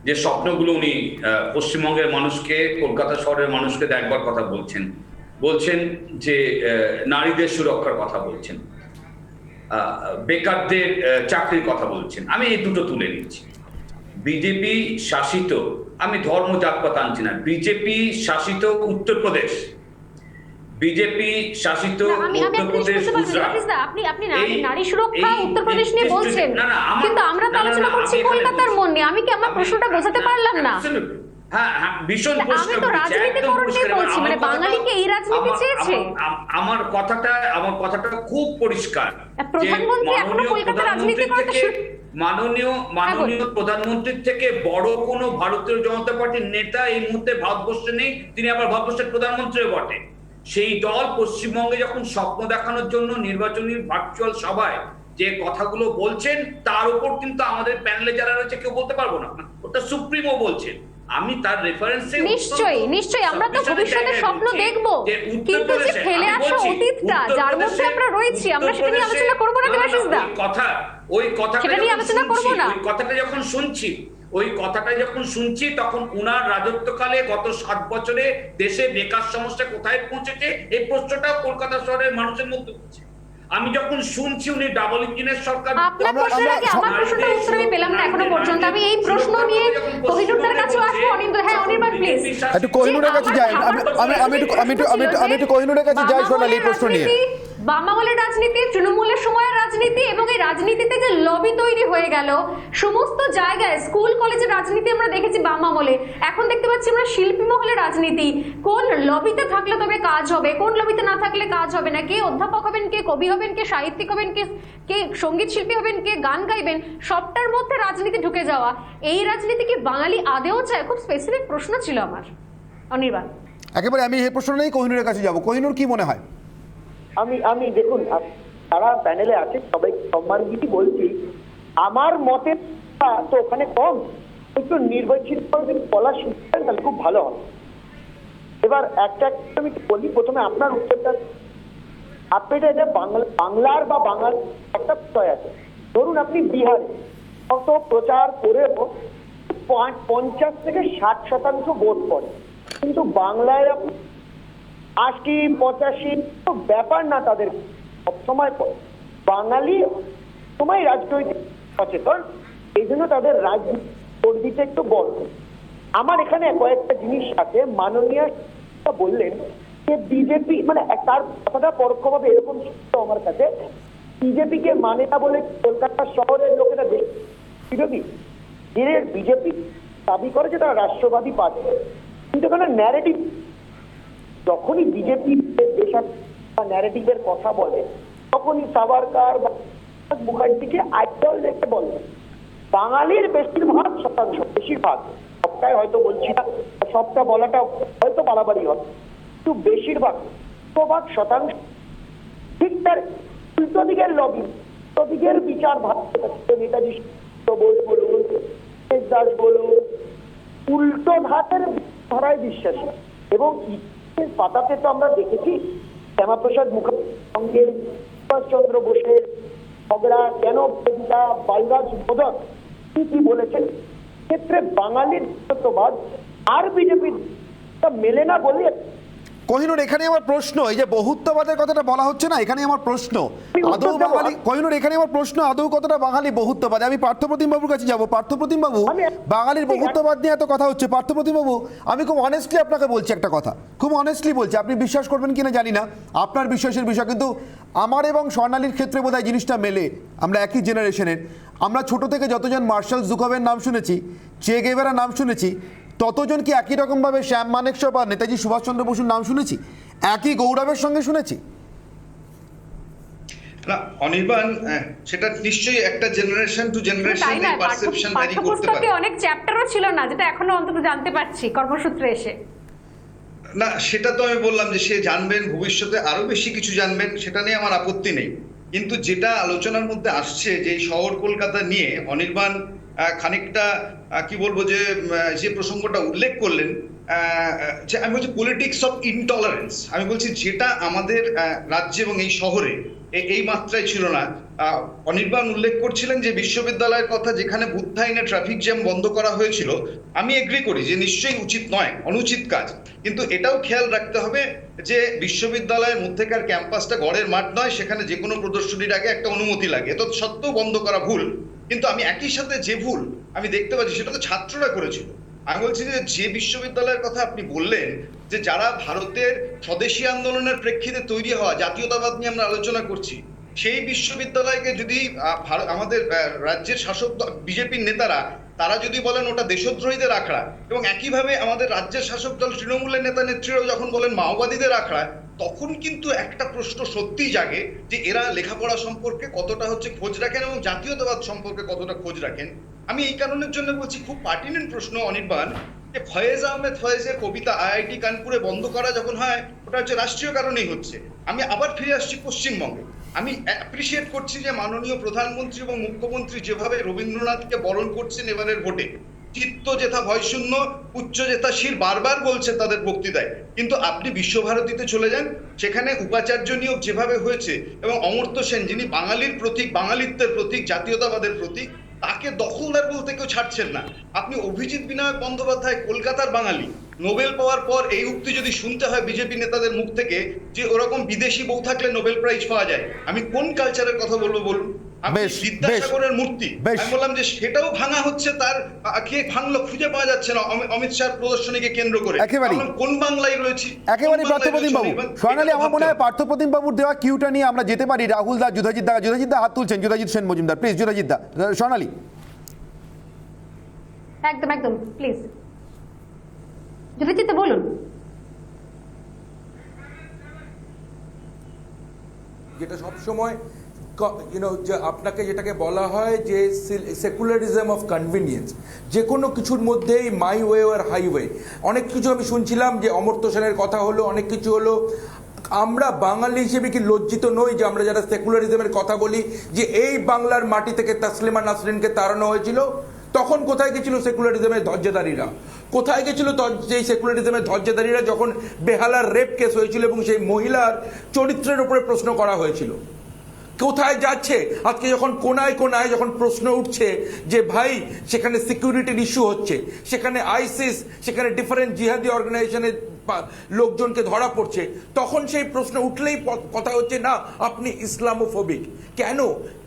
যে স্বপ্নগুলো উনি পশ্চিমবঙ্গের মানুষকে, কলকাতা শহরের মানুষকে দেখবার কথা বলছেন যে নারীদের সুরক্ষার কথা বলছেন, বেকারদের চাকরির কথা বলছেন। আমি এই দুটো তুলে নিচ্ছি। বিজেপি শাসিত, আমি ধর্ম জাতপাত আনছি না, বিজেপি শাসিত উত্তরপ্রদেশ, বিজেপি শাসিত উত্তরপ্রদেশ, গুজরাট, আপনি নারী সুরক্ষা উত্তরপ্রদেশ নিয়ে বলছেন, কিন্তু আমরা তো আলোচনা করছি কলকাতার মন নিয়ে। আমি কি আমার প্রশ্নটা বোঝাতে পারলাম না? ভীষণ আমি তো রাজনীতিকরণ নিয়ে বলছি, মানে বাঙালি কি এই রাজনীতি চেয়েছে? আমার কথাটা খুব পরিষ্কার। প্রধানমন্ত্রী এখনো কলকাতা রাজনীতি করতে মাননীয় প্রধানমন্ত্রীর থেকে বড় কোন ভারতীয় জনতা পার্টির নেতা এই মুহূর্তে ভারতবর্ষে নেই। তিনি আবার ভারতবর্ষের প্রধানমন্ত্রীও বটে। সেই দল পশ্চিমবঙ্গে যখন স্বপ্ন দেখানোর জন্য নির্বাচনী ভার্চুয়াল সভায় যে কথাগুলো বলছেন, তার উপর কিন্তু আমাদের প্যানেলে যারা রয়েছে কেউ বলতে পারবো না, ওটা সুপ্রিমো বলছেন। আমি তার রেফারেন্সে নিশ্চয়ই আমরা তো ভবিষ্যতে স্বপ্ন দেখব, কিন্তু যে ফেলে আসা অতীতটা যার মধ্যে আমরা রয়েছি, আমরা সেটা নিয়ে আলোচনা করব না। দেবাশিসদা, ওই কথাটা সেটা নিয়ে আলোচনা করব না। ওই কথাটা যখন শুনছি তখন উনার রাজত্বকালে গত 7 বছরে দেশে বেকার সমস্যা কোথায় পৌঁছেছে, এই প্রশ্নটা কলকাতা শহরের মানুষের মধ্যে হচ্ছে। আমি যখন শুনছি উনি ডাবল ইঞ্জিনের সরকার, আপনার প্রশ্নের আগে আমার প্রশ্নটার উত্তর আমি পেলাম না এখনো পর্যন্ত। আমি এই প্রশ্ন নিয়ে কোহিনুরদার কাছে আসবো। হ্যাঁ অনির্বাণ, প্লিজ একটু কোহিনুরের কাছে যাই। আমি একটু কোহিনুরের কাছে যাই সোনালী, এই প্রশ্ন নিয়ে। বাম আমলের রাজনীতি, তৃণমূলের সময়ের রাজনীতি, এবং এই রাজনীতিতে যে লবি তৈরি হয়ে গেল সমস্ত জায়গায়, স্কুল কলেজের রাজনীতি আমরা দেখেছি বাম আমলে, এখন দেখতে পাচ্ছি আমরা শিল্পী মহলের রাজনীতি। কোন লবিতে থাকলে তবে কাজ হবে, কোন লবিতে না থাকলে কাজ হবে না, কে অধ্যাপক হবেন, কে কবি হবেন, কে সাহিত্যিক হবেন, কে সঙ্গীত শিল্পী হবেন, কে গান গাইবেন, সবটার মধ্যে রাজনীতি ঢুকে যাওয়া, এই রাজনীতি কি বাঙালি আদেও চায়? খুব স্পেসিফিক প্রশ্ন ছিল আমার। অনির্বাণ, একেবারে আমি এই প্রশ্ন নিয়েই কোহিনুরের কাছে যাব। কোহিনুর, কি মনে হয়? আমি দেখুন, যারা প্যানেলে আছে সবাই সম্মান দিয়ে বলছি, আমার মতে তো ওখানে কম, একটু নির্বাচিত করে যদি বলা শুরু করেন তাহলে খুব ভালো হবে। এবার একটা আমি বলি, প্রথমে আপনার উত্তরটা, আপনি এটা বাংলার বা বাঙাল একটা বিষয় আছে। ধরুন আপনি বিহারে কত প্রচার করেও 50 থেকে 60% ভোট পড়ে, কিন্তু বাংলায় 80-85 তো ব্যাপার না, তাদের সবসময় বাঙালি সময় রাজনৈতিক সচেতন, এই জন্য তাদের রাজনীতি ভোট দিতে একটু বড়। আমার এখানে কয়েকটা জিনিস আছে। মাননীয় বললেন যে বিজেপি, মানে তার কথাটা পরোক্ষভাবে এরকম আমার কাছে, বিজেপি কে মানে না বলে কলকাতা শহরের লোকেরা বিরোধী। বিজেপি দাবি করে যে তারা রাষ্ট্রবাদী পার্টি, কিন্তু এখানে ন্যারেটিভ, যখনই বিজেপি ন্যারেটিভের কথা বলে তখনই সাভারকার বা মুখার্জিকে আইডল রেখে বলে। বাঙালির বেশিরভাগ শতাংশ, বেশিরভাগ, সবটাই হয়তো বলছি না, সবটা বলাটা হয়তো বাড়াবাড়ি হবে, কিন্তু বেশিরভাগ শতাংশ ঠিক তার উল্টো দিকের লবি, উল্টো দিকের বিচার ভাবছে। নেতাজি বোস বলুন, দাস বলুন, উল্টো ধাতের ধারায় বিশ্বাসী। এবং ইতিহাসের পাতাতে তো আমরা দেখেছি শ্যামাপ্রসাদ মুখার্জির সঙ্গে সুভাষচন্দ্র বোসের ঝগড়া কেন, বালরাজ মোদক কি বলেছেন, ক্ষেত্রে বাঙালির তত্ত্ববাদ আর বিজেপির মেলে না বলে। কোহিনুর, এখানে আমার প্রশ্ন, এই যে বহুত্ববাদের কথাটা বলা হচ্ছে না, এখানে আমার প্রশ্ন, আদৌ বাঙালি, কোহিনুর এখানে আমার প্রশ্ন, আদৌ কতটা বাঙালি বহুত্ববাদী? আমি পার্থপ্রতিম বাবুর কাছে যাবো। পার্থপ্রতিম বাবু, বাঙালির বহুত্ববাদ নিয়ে এত কথা হচ্ছে, পার্থপ্রতিম বাবু আমি খুব অনেস্টলি আপনাকে বলছি একটা কথা, খুব অনেস্টলি বলছি, আপনি বিশ্বাস করবেন কিনা জানি না, আপনার বিশ্বাসের বিষয়, কিন্তু আমার এবং স্বর্ণালীর ক্ষেত্রে বোধহয় জিনিসটা মেলে। আমরা একই জেনারেশনের, আমরা ছোট থেকে যতজন মার্শাল জুকোভের নাম শুনেছি, চে গেভারার নাম শুনেছি, ততজন কি একই রকমভাবে শ্যাম মানেকশ বা নেতাজি সুভাষচন্দ্র বসুর নাম শুনেছি? একই গৌরবের সঙ্গে শুনেছি? না অনির্বাণ, সেটা নিশ্চয়ই একটা জেনারেশন টু জেনারেশন এই পারসেপশন ভ্যারি করতে পারে। অনেক চ্যাপ্টারও ছিল না, যেটা এখনো অন্তত জানতে পারছি কর্মসূত্রে এসে। না সেটা তো আমি বললাম যে সে জানবেন, ভবিষ্যতে আরো বেশি কিছু জানবেন, সেটা নিয়ে আমার আপত্তি নেই। কিন্তু যেটা আলোচনার মধ্যে আসছে যে শহর কলকাতা নিয়ে অনির্বাণ খানিকটা কি বলবো, যে প্রসঙ্গটা উল্লেখ করলেন, যে আমি বলছি পলিটিক্স অফ ইনটলারেন্স, আমি বলছি যেটা আমাদের রাজ্যে এবং এই শহরে এই মাত্রায় ছিল না। অনির্বাণ উল্লেখ করছিলেন যে বিশ্ববিদ্যালয়ের কথা, যেখানে বুদ্ধাইনে ট্রাফিক জ্যাম বন্ধ করা হয়েছিল, আমি এগ্রি করি যে নিশ্চয়ই উচিত নয়, অনুচিত কাজ, কিন্তু এটাও খেয়াল রাখতে হবে যে বিশ্ববিদ্যালয়ের মধ্যেকার ক্যাম্পাসটা ঘরের মাঠ নয়, সেখানে যে কোনো প্রদর্শনীর আগে একটা অনুমতি লাগে, এত সত্ত্বেও বন্ধ করা ভুল। কিন্তু আমি একই সাথে যে ভুল আমি দেখতে পাচ্ছি সেটা তো ছাত্ররা করেছিল। আমি বলছি যে বিশ্ববিদ্যালয়ের কথা আপনি বললেন, যে যারা ভারতের স্বদেশী আন্দোলনের প্রেক্ষিতে তৈরি হওয়া, জাতীয়তাবাদ নিয়ে আমরা আলোচনা করছি, সেই বিশ্ববিদ্যালয়কে যদি আমাদের রাজ্যের শাসক বিজেপির নেতারা তারা যদি বলেন ওটা দেশদ্রোহীদের আখড়া, এবং একইভাবে আমাদের রাজ্যের শাসক দল তৃণমূলের নেতা নেত্রীরাও যখন বলেন মাওবাদীদের আখড়া, তখন কিন্তু একটা প্রশ্ন সত্যিই জাগে যে এরা লেখাপড়া সম্পর্কে কতটা খোঁজ রাখেন এবং জাতীয়তাবাদ সম্পর্কে কতটা খোঁজ রাখেন। আমি এই কারণের জন্য বলছি, খুব পার্টিনেন্ট প্রশ্ন অনির্বাণ, যে ফয়েজ আহমেদ ফয়েজের কবিতা আইআইটি কানপুরে বন্ধ করা যখন হয়, ওটা রাষ্ট্রীয় কারণেই হচ্ছে। আমি আবার ফিরে আসছি পশ্চিমবঙ্গে। আমি অ্যাপ্রিসিয়েট করছি যে মাননীয় প্রধানমন্ত্রী এবং মুখ্যমন্ত্রী যেভাবে রবীন্দ্রনাথকে বরণ করছেন এবারের ভোটে, চিত্ত যেথা ভয়শূন্য, উচ্চ যেথা শির, বারবার বলছে তাদের বক্তৃতায়। কিন্তু আপনি বিশ্বভারতীতে চলে যান, সেখানে উপাচার্য নিয়োগ যেভাবে হয়েছে, এবং অমর্ত্য সেন যিনি বাঙালির প্রতীক, বাঙালিত্বের প্রতীক, জাতীয়তাবাদের প্রতীক, তাকে দখলদার বলতে কেউ ছাড়ছেন না। আপনি অভিজিৎ বিনায়ক বন্দ্যোপাধ্যায় কলকাতার বাঙালি, নোবেল পাওয়ার পর এই উক্তি যদি শুনতে হয় বিজেপি নেতাদের মুখ থেকে যে ওরকম বিদেশি বউ থাকলে নোবেল প্রাইজ পাওয়া যায়, আমি কোন কালচারের কথা বলবো বলুন? বিদ্যাসাগরের মূর্তি আমি বললাম যে সেটাও ভাঙা হচ্ছে, তার কে ভাঙলো খুঁজে পাওয়া যাচ্ছে না অমিত শাহ প্রদর্শনীকে কেন্দ্র করে। কোন বাংলায় রয়েছে? একেবারে পার্থপ্রতিম বাবু, সোনালী, আমার মনে হয় পার্থপ্রতিম বাবুর দেওয়া কিউটা নিয়ে আমরা যেতে পারি। রাহুল দা, যুধাজিৎ দা হাত তুলছেন, যুধাজিৎ সেন মজুমদার, প্লিজ যুধাজিৎ দা, সোনালী। একদম একদম প্লিজ যুধাজিৎ বলুন। যেটা সবসময় যে আপনাকে যেটাকে বলা হয় যে সেকুলারিজম অফ কনভিনিয়েন্স, যে কোনো কিছুর মধ্যেই মাই ওয়ে আর হাইওয়ে, অনেক কিছু আমি শুনছিলাম যে অমর্ত্য সেনের কথা হলো, অনেক কিছু হলো, আমরা বাঙালি হিসেবে কি লজ্জিত নই যে আমরা যারা সেকুলারিজমের কথা বলি যে এই বাংলার মাটি থেকে তাসলিমা নাসরিনকে তাড়ানো হয়েছিল, তখন কোথায় গেছিল সেকুলারিজমের ধজ্জাধারীরা? কোথায় গেছিল সেই সেকুলারিজমের ধজ্জাধারীরা যখন বেহালার রেপ কেস হয়েছিল এবং সেই মহিলার চরিত্রের উপরে প্রশ্ন করা হয়েছিল? কোথায় যাচ্ছে আজকে যখন কোনায় কোনায় যখন প্রশ্ন উঠছে যে ভাই সেখানে সিকিউরিটির ইস্যু হচ্ছে, সেখানে আইসিস, সেখানে ডিফারেন্ট জিহাদি অর্গানাইজেশনের লোকজনকে ধরা পড়ছে, তখন সেই প্রশ্ন উঠলেই কথা হচ্ছে না আপনি ইসলামোফোবিক। কেন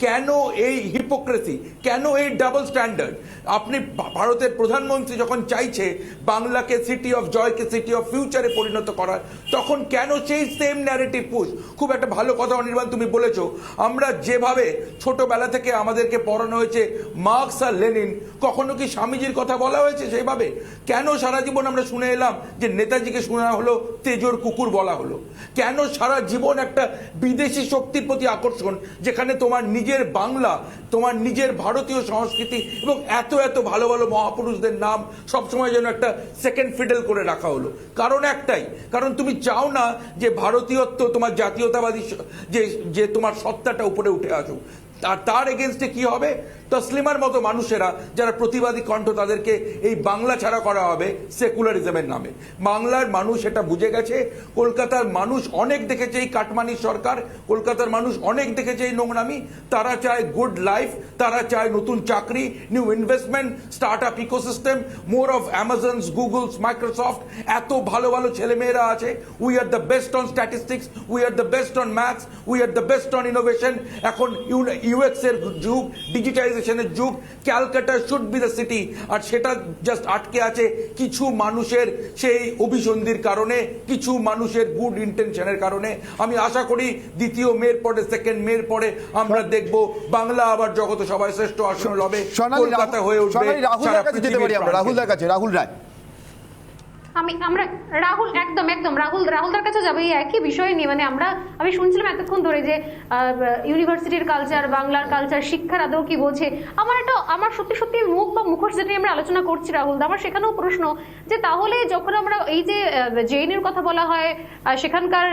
কেন এই হিপোক্রেসি, কেন এই ডাবল স্ট্যান্ডার্ড? আপনি ভারতের প্রধানমন্ত্রী যখন চাইছে বাংলাকে সিটি অফ জয়কে সিটি অফ ফিউচারে পরিণত করার, তখন কেন সেই সেম ন্যারেটিভ পুশ? খুব একটা ভালো কথা অনির্বাণ তুমি বলেছো, আমরা যেভাবে ছোটবেলা থেকে আমাদেরকে পড়ানো হয়েছে মার্কস আর লেনিন, কখনো কি স্বামীজির কথা বলা হয়েছে সেইভাবে? কেন সারা জীবন আমরা শুনে এলাম যে নেতাজিকে শোনা হলো তেজোর কুকুর বলা হলো? কেন সারা জীবন একটা বিদেশি শক্তির প্রতি আকর্ষণ, যেখানে তোমার নিজের বাংলা, তোমার নিজের ভারতীয় সংস্কৃতি এবং এত এত ভালো ভালো মহাপুরুষদের নাম সবসময় যেন একটা সেকেন্ড ফিডেল করে রাখা হলো? কারণ একটাই, কারণ তুমি চাও না যে ভারতীয়ত্ব, তোমার জাতীয়তাবাদী যে তোমার সত্তাটা উপরে উঠে আসুক। আর তার এগেনস্টে কি হবে? তসলিমার মতো মানুষেরা যারা প্রতিবাদী কণ্ঠ, তাদেরকে এই বাংলা ছাড়া করা হবে সেকুলারিজমের নামে। বাংলার মানুষ এটা বুঝে গেছে। কলকাতার মানুষ অনেক দেখেছে এই কাটমানির সরকার, কলকাতার মানুষ অনেক দেখেছে এই নোংরামি। তারা চায় গুড লাইফ, তারা চায় নতুন চাকরি, new investment, startup ecosystem, more of Amazons, Googles, Microsoft. এত ভালো ভালো ছেলেমেয়েরা আছে। We are the best on statistics, we are the best on maths, we are the best on innovation. এখন ইউএক্স এর যুগ, ডিজিটাইজেশনের যুগ। Calcutta should be the city. আর সেটা জাস্ট আটকে আছে কিছু মানুষের সেই অভিসন্ধির কারণে, কিছু মানুষের গুড ইন্টেনশনের কারণে। আমি আশা করি দ্বিতীয় মেয়ের পরে, সেকেন্ড মেয়ের পরে আমরা দেখব বাংলা আবার জগতে সবাই শ্রেষ্ঠ আসন হবে, কলকাতা হয়ে উঠবে। রাহুল রায়, আমরা রাহুল একদম রাহুলদার কাছে যাবো এই একই বিষয় নিয়ে। মানে আমি শুনছিলাম এতক্ষণ ধরে যে ইউনিভার্সিটির কালচার, বাংলার কালচার, শিক্ষার আদৌ কি বোঝে। আমার সত্যি সত্যি মুখ বা মুখোশ যেটা আমরা আলোচনা করছি রাহুলদা, আমার সেখানেও প্রশ্ন যে তাহলে যখন আমরা এই যে জেএনইউর কথা বলা হয়, সেখানকার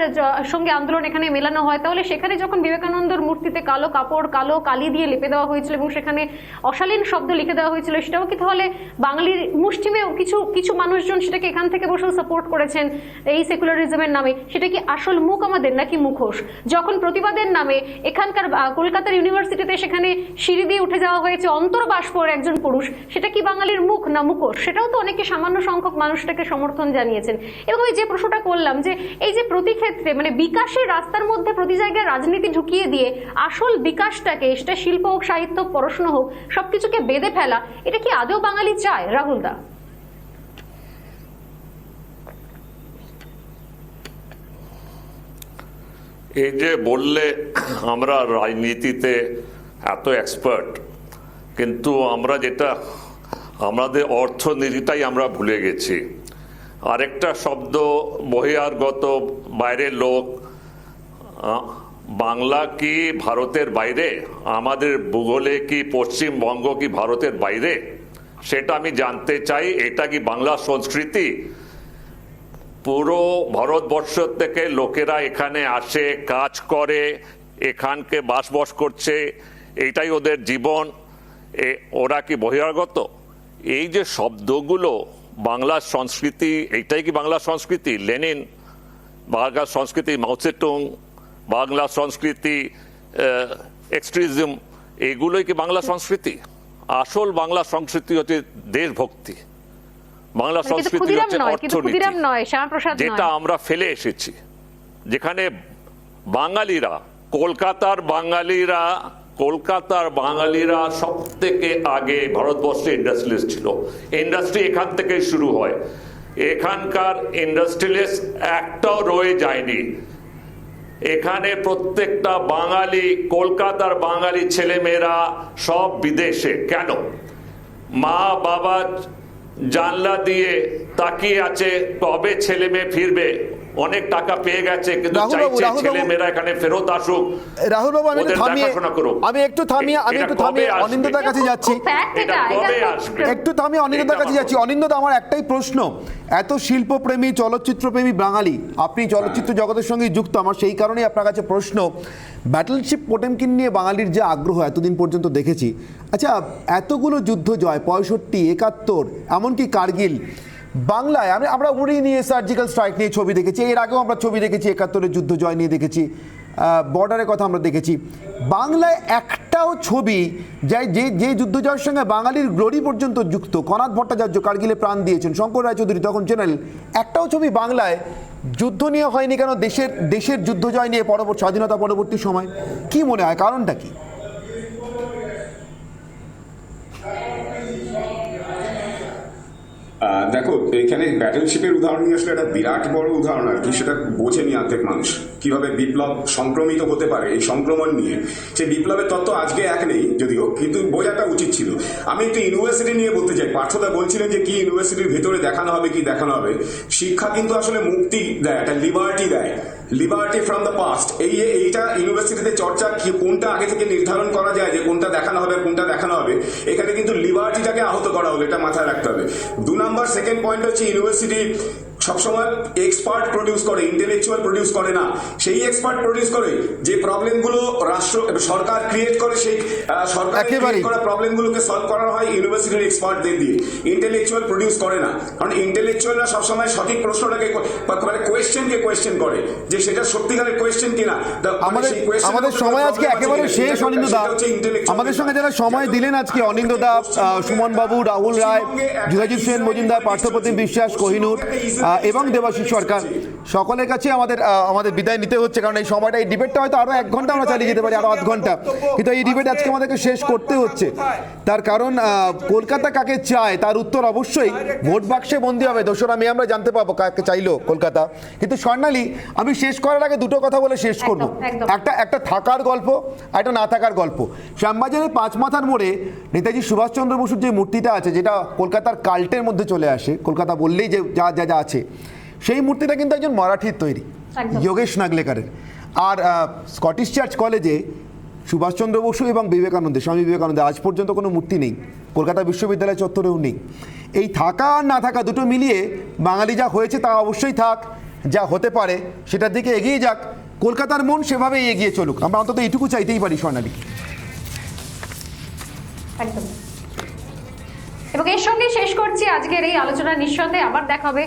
সঙ্গে আন্দোলন এখানে মেলানো হয়, তাহলে সেখানে যখন বিবেকানন্দর মূর্তিতে কালো কাপড়, কালো কালি দিয়ে লেপে দেওয়া হয়েছিল এবং সেখানে অশালীন শব্দ লিখে দেওয়া হয়েছিল, সেটাও কি তাহলে বাঙালির মুষ্টিমেয় কিছু মানুষজন সেটাকে এখান থেকে বসে সাপোর্ট করেছেন এই সেকুলারিজমের নামে? সেটা কি আসল মুখ আমাদের নাকি মুখোশ? যখন প্রতিবাদের নামে এখানকার কলকাতার ইউনিভার্সিটিতে সেখানে সিঁড়ি দিয়ে উঠে যাওয়া হয়েছে অন্তর্বাস পর একজন পুরুষ, সেটা কি বাঙালির মুখ না মুখোশ? সেটাও তো অনেকে সামান্য সংখ্যক মানুষটাকে সমর্থন জানিয়েছেন। এবং এই যে প্রশ্নটা করলাম যে এই যে প্রতি ক্ষেত্রে মানে বিকাশের রাস্তার মধ্যে প্রতি জায়গায় রাজনীতি ঢুকিয়ে দিয়ে আসল বিকাশটাকে, সেটা শিল্প হোক, সাহিত্য, পড়াশোনা হোক, সবকিছুকে বেঁধে ফেলা, এটা কি আদৌ বাঙালি চায় রাহুলদা? এই যে বললে আমরা রাজনীতিতে এত এক্সপার্ট, কিন্তু আমরা আমাদের অর্থনীতিটাই আমরা ভুলে গেছি। আরেকটা শব্দ বহিরাগত, বাইরের লোক। বাংলা কি ভারতের বাইরে? আমাদের ভূগোলে কি পশ্চিমবঙ্গ কি ভারতের বাইরে? সেটা আমি জানতে চাই। এটা কি বাংলা সংস্কৃতি? পুরো ভারতবর্ষ থেকে লোকেরা এখানে আসে, কাজ করে, এখানকে বাস করছে, এইটাই ওদের জীবন। ওরা কি বহিরাগত? এই যে শব্দগুলো, বাংলার সংস্কৃতি, এইটাই কি বাংলা সংস্কৃতি? লেনিন বাংলার সংস্কৃতি, মাও সেতুং বাংলা সংস্কৃতি, এক্সট্রিজম, এগুলোই কি বাংলা সংস্কৃতি? আসল বাংলা সংস্কৃতি হচ্ছে দেশভক্তি, বাংলা সংস্কৃতি হচ্ছে অর্থনীতি, যেটা আমরা ফেলে এসেছি। যেখানে বাঙালিরা, কলকাতার বাঙালিরা সব থেকে আগে ভারতবর্ষে ইন্ডাস্ট্রিয়ালিস্ট ছিল। ইন্ডাস্ট্রি এখান থেকে শুরু হয়। এখানকার ইন্ডাস্ট্রিয়ালিস্ট একটাও রয়ে যায়নি। এখানে প্রত্যেকটা বাঙালি, কলকাতার বাঙালি ছেলেমেয়েরা সব বিদেশে। কেন? মা বাবা জানলা দিয়ে তাকিয়ে আছে কবে ছেলে মেয়ে ফিরবে, অনেক টাকা পেয়ে গেছে, কিন্তু রাহুল বাবু, চাইছে রাহুল বাবু, ছেলে মেয়েরা এখানে ফেরত আসুক, রাহুল বাবু, আমি একটু ওদের থামিয়ে দেখাশোনা করুক। আমি একটু থামিয়ে এটা কবে আসবে? অনিন্দ্যতার কাছে যাচ্ছি। এটা কবে আসবে? একটু থামিয়ে অনিন্দ্যতার কাছে যাচ্ছি। অনিন্দ্যতা, আমার একটাই প্রশ্ন, এত শিল্পপ্রেমী চলচ্চিত্রপ্রেমী বাঙালি, আপনি চলচ্চিত্র জগতের সঙ্গে যুক্ত, আমার সেই কারণেই আপনার কাছে প্রশ্ন, ব্যাটলশিপ পোটেমকিন নিয়ে বাঙালির যে আগ্রহ এতদিন পর্যন্ত দেখেছি, আচ্ছা এতগুলো যুদ্ধ জয়, 65, 71, এমনকি কার্গিল, বাংলায় আমরা উড়ি নিয়ে সার্জিক্যাল স্ট্রাইক নিয়ে ছবি দেখেছি, এর আগেও আমরা ছবি দেখেছি 71-এর যুদ্ধ জয় নিয়ে দেখেছি, বর্ডারের কথা আমরা দেখেছি, বাংলায় একটাও ছবি যে যুদ্ধ জয়ের সঙ্গে বাঙালির গ্লোরি পর্যন্ত যুক্ত, কনাথ ভট্টাচার্য কার্গিলে প্রাণ দিয়েছেন, শঙ্কর রায়চৌধুরী তখন জেনারেল, একটাও ছবি বাংলায় যুদ্ধ নিয়ে হয়নি কেন? দেশের যুদ্ধ জয় নিয়ে স্বাধীনতা পরবর্তী সময় কি মনে হয়, কারণটা কি? দেখো, এখানে ব্যাটেলশিপের উদাহরণ নিয়ে আসলে একটা বিরাট বড় উদাহরণ আর কি, সেটা বোঝেনি অর্ধেক মানুষ কিভাবে বিপ্লব সংক্রমিত হতে পারে। এই সংক্রমণ নিয়ে সেই বিপ্লবের তত্ত্ব আজকে এক নেই যদিও, কিন্তু বোঝাটা উচিত ছিল। আমি একটু ইউনিভার্সিটি নিয়ে বলতে চাই। পার্থদা বলছিলেন যে কি ইউনিভার্সিটির ভেতরে দেখানো হবে, কি দেখানো হবে। শিক্ষা কিন্তু আসলে মুক্তি দেয়, একটা লিবার্টি দেয়, লিবার্টি ফ্রম দ্য পাস্ট। এইটা ইউনিভার্সিটিতে চর্চা, কোনটা আগে থেকে নির্ধারণ করা যায় যে কোনটা দেখানো হবে কোনটা দেখানো হবে। এখানে কিন্তু লিবার্টিটাকে আহত করা হলো, এটা মাথায় রাখতে হবে। 2 নম্বর সেকেন্ড পয়েন্ট হচ্ছে ইউনিভার্সিটি সবসময় এক্সপার্ট প্রডিউস করে, ইন্টেলেকচুয়াল প্রডিউস করে না। সেই এক্সপার্ট প্রডিউস করে যে প্রবলেমগুলো সরকার ক্রিয়েট করে, সেই সরকার ক্রিয়েট করা প্রবলেমগুলোকে সলভ করা হয় ইউনিভার্সিটির এক্সপার্টদের দিয়ে। ইন্টেলেকচুয়াল প্রডিউস করে না, কারণ ইন্টেলেকচুয়ালরা সবসময় সঠিক প্রশ্নটাকে মানে কোয়েশ্চেন করে যে সেটা সত্যিকারের কোয়েশ্চেন কিনা। আমাদের সময় আজকে একেবারে শেষ। অনিন্দ্যদা, আমাদের সঙ্গে যারা সময় দিলেন আজকে, অনিন্দ্যদা, সুমন বাবু, রাহুল রায়, যুগাজিৎ সেন মজুমদার, পার্থপ্রতিম বিশ্বাস, কোহিনূর এবং দেবাশিস সরকার, সকলের কাছে আমাদের বিদায় নিতে হচ্ছে, কারণ এই সময়টা, এই ডিবেটটা হয়তো আরো 1 ঘন্টা আমরা চালিয়ে যেতে পারি, আরো 8 ঘন্টা, কিন্তু এই ডিবেট আজকে আমাদেরকে শেষ করতে হচ্ছে। তার কারণ কলকাতা কাকে চায় তার উত্তর অবশ্যই ভোট বাক্সে বন্দী হবে। 2রা মে আমরা জানতে পাবো কাকে চাইলো কলকাতা। কিন্তু স্বর্ণালী, আমি শেষ করার আগে দুটো কথা বলে শেষ করবো। একটা থাকার গল্প, একটা না থাকার গল্প। শ্যামবাজারের 5 মাথার মোড়ে নেতাজি সুভাষচন্দ্র বসুর যে মূর্তিটা আছে, যেটা কলকাতার কাল্টের মধ্যে চলে আসে, কলকাতা বললেই যে যা যা যা আছে, সেই মূর্তিটা কিন্তু একজন মারাঠির তৈরি, যোগেশ নাগলেকারের। আর স্কটিশ চার্চ কলেজে সুভাষচন্দ্র বসু এবং স্বামী বিবেকানন্দ আজ পর্যন্ত কোনো মূর্তি নেই, কলকাতা বিশ্ববিদ্যালয় চত্বরেও নেই। এই থাকা আর না থাকা দুটো মিলিয়ে বাঙালি যা হয়েছে তা অবশ্যই থাক, যা হতে পারে সেটার দিকে এগিয়ে যাক, কলকাতার মন সেভাবেই এগিয়ে চলুক, আমরা অন্তত এইটুকু চাইতেই পারি। স্বর্ণালী, একদম। এবং এর সঙ্গে শেষ করছি আজকের এই আলোচনা। নিঃসন্দেহে আবার দেখা হবে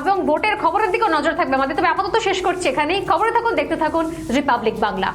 এবং ভোটের খবরের দিকেও নজর থাকবে আমাদের। তবে আপাতত শেষ করছি এখানেই। খবরে থাকুন, দেখতে থাকুন রিপাবলিক বাংলা।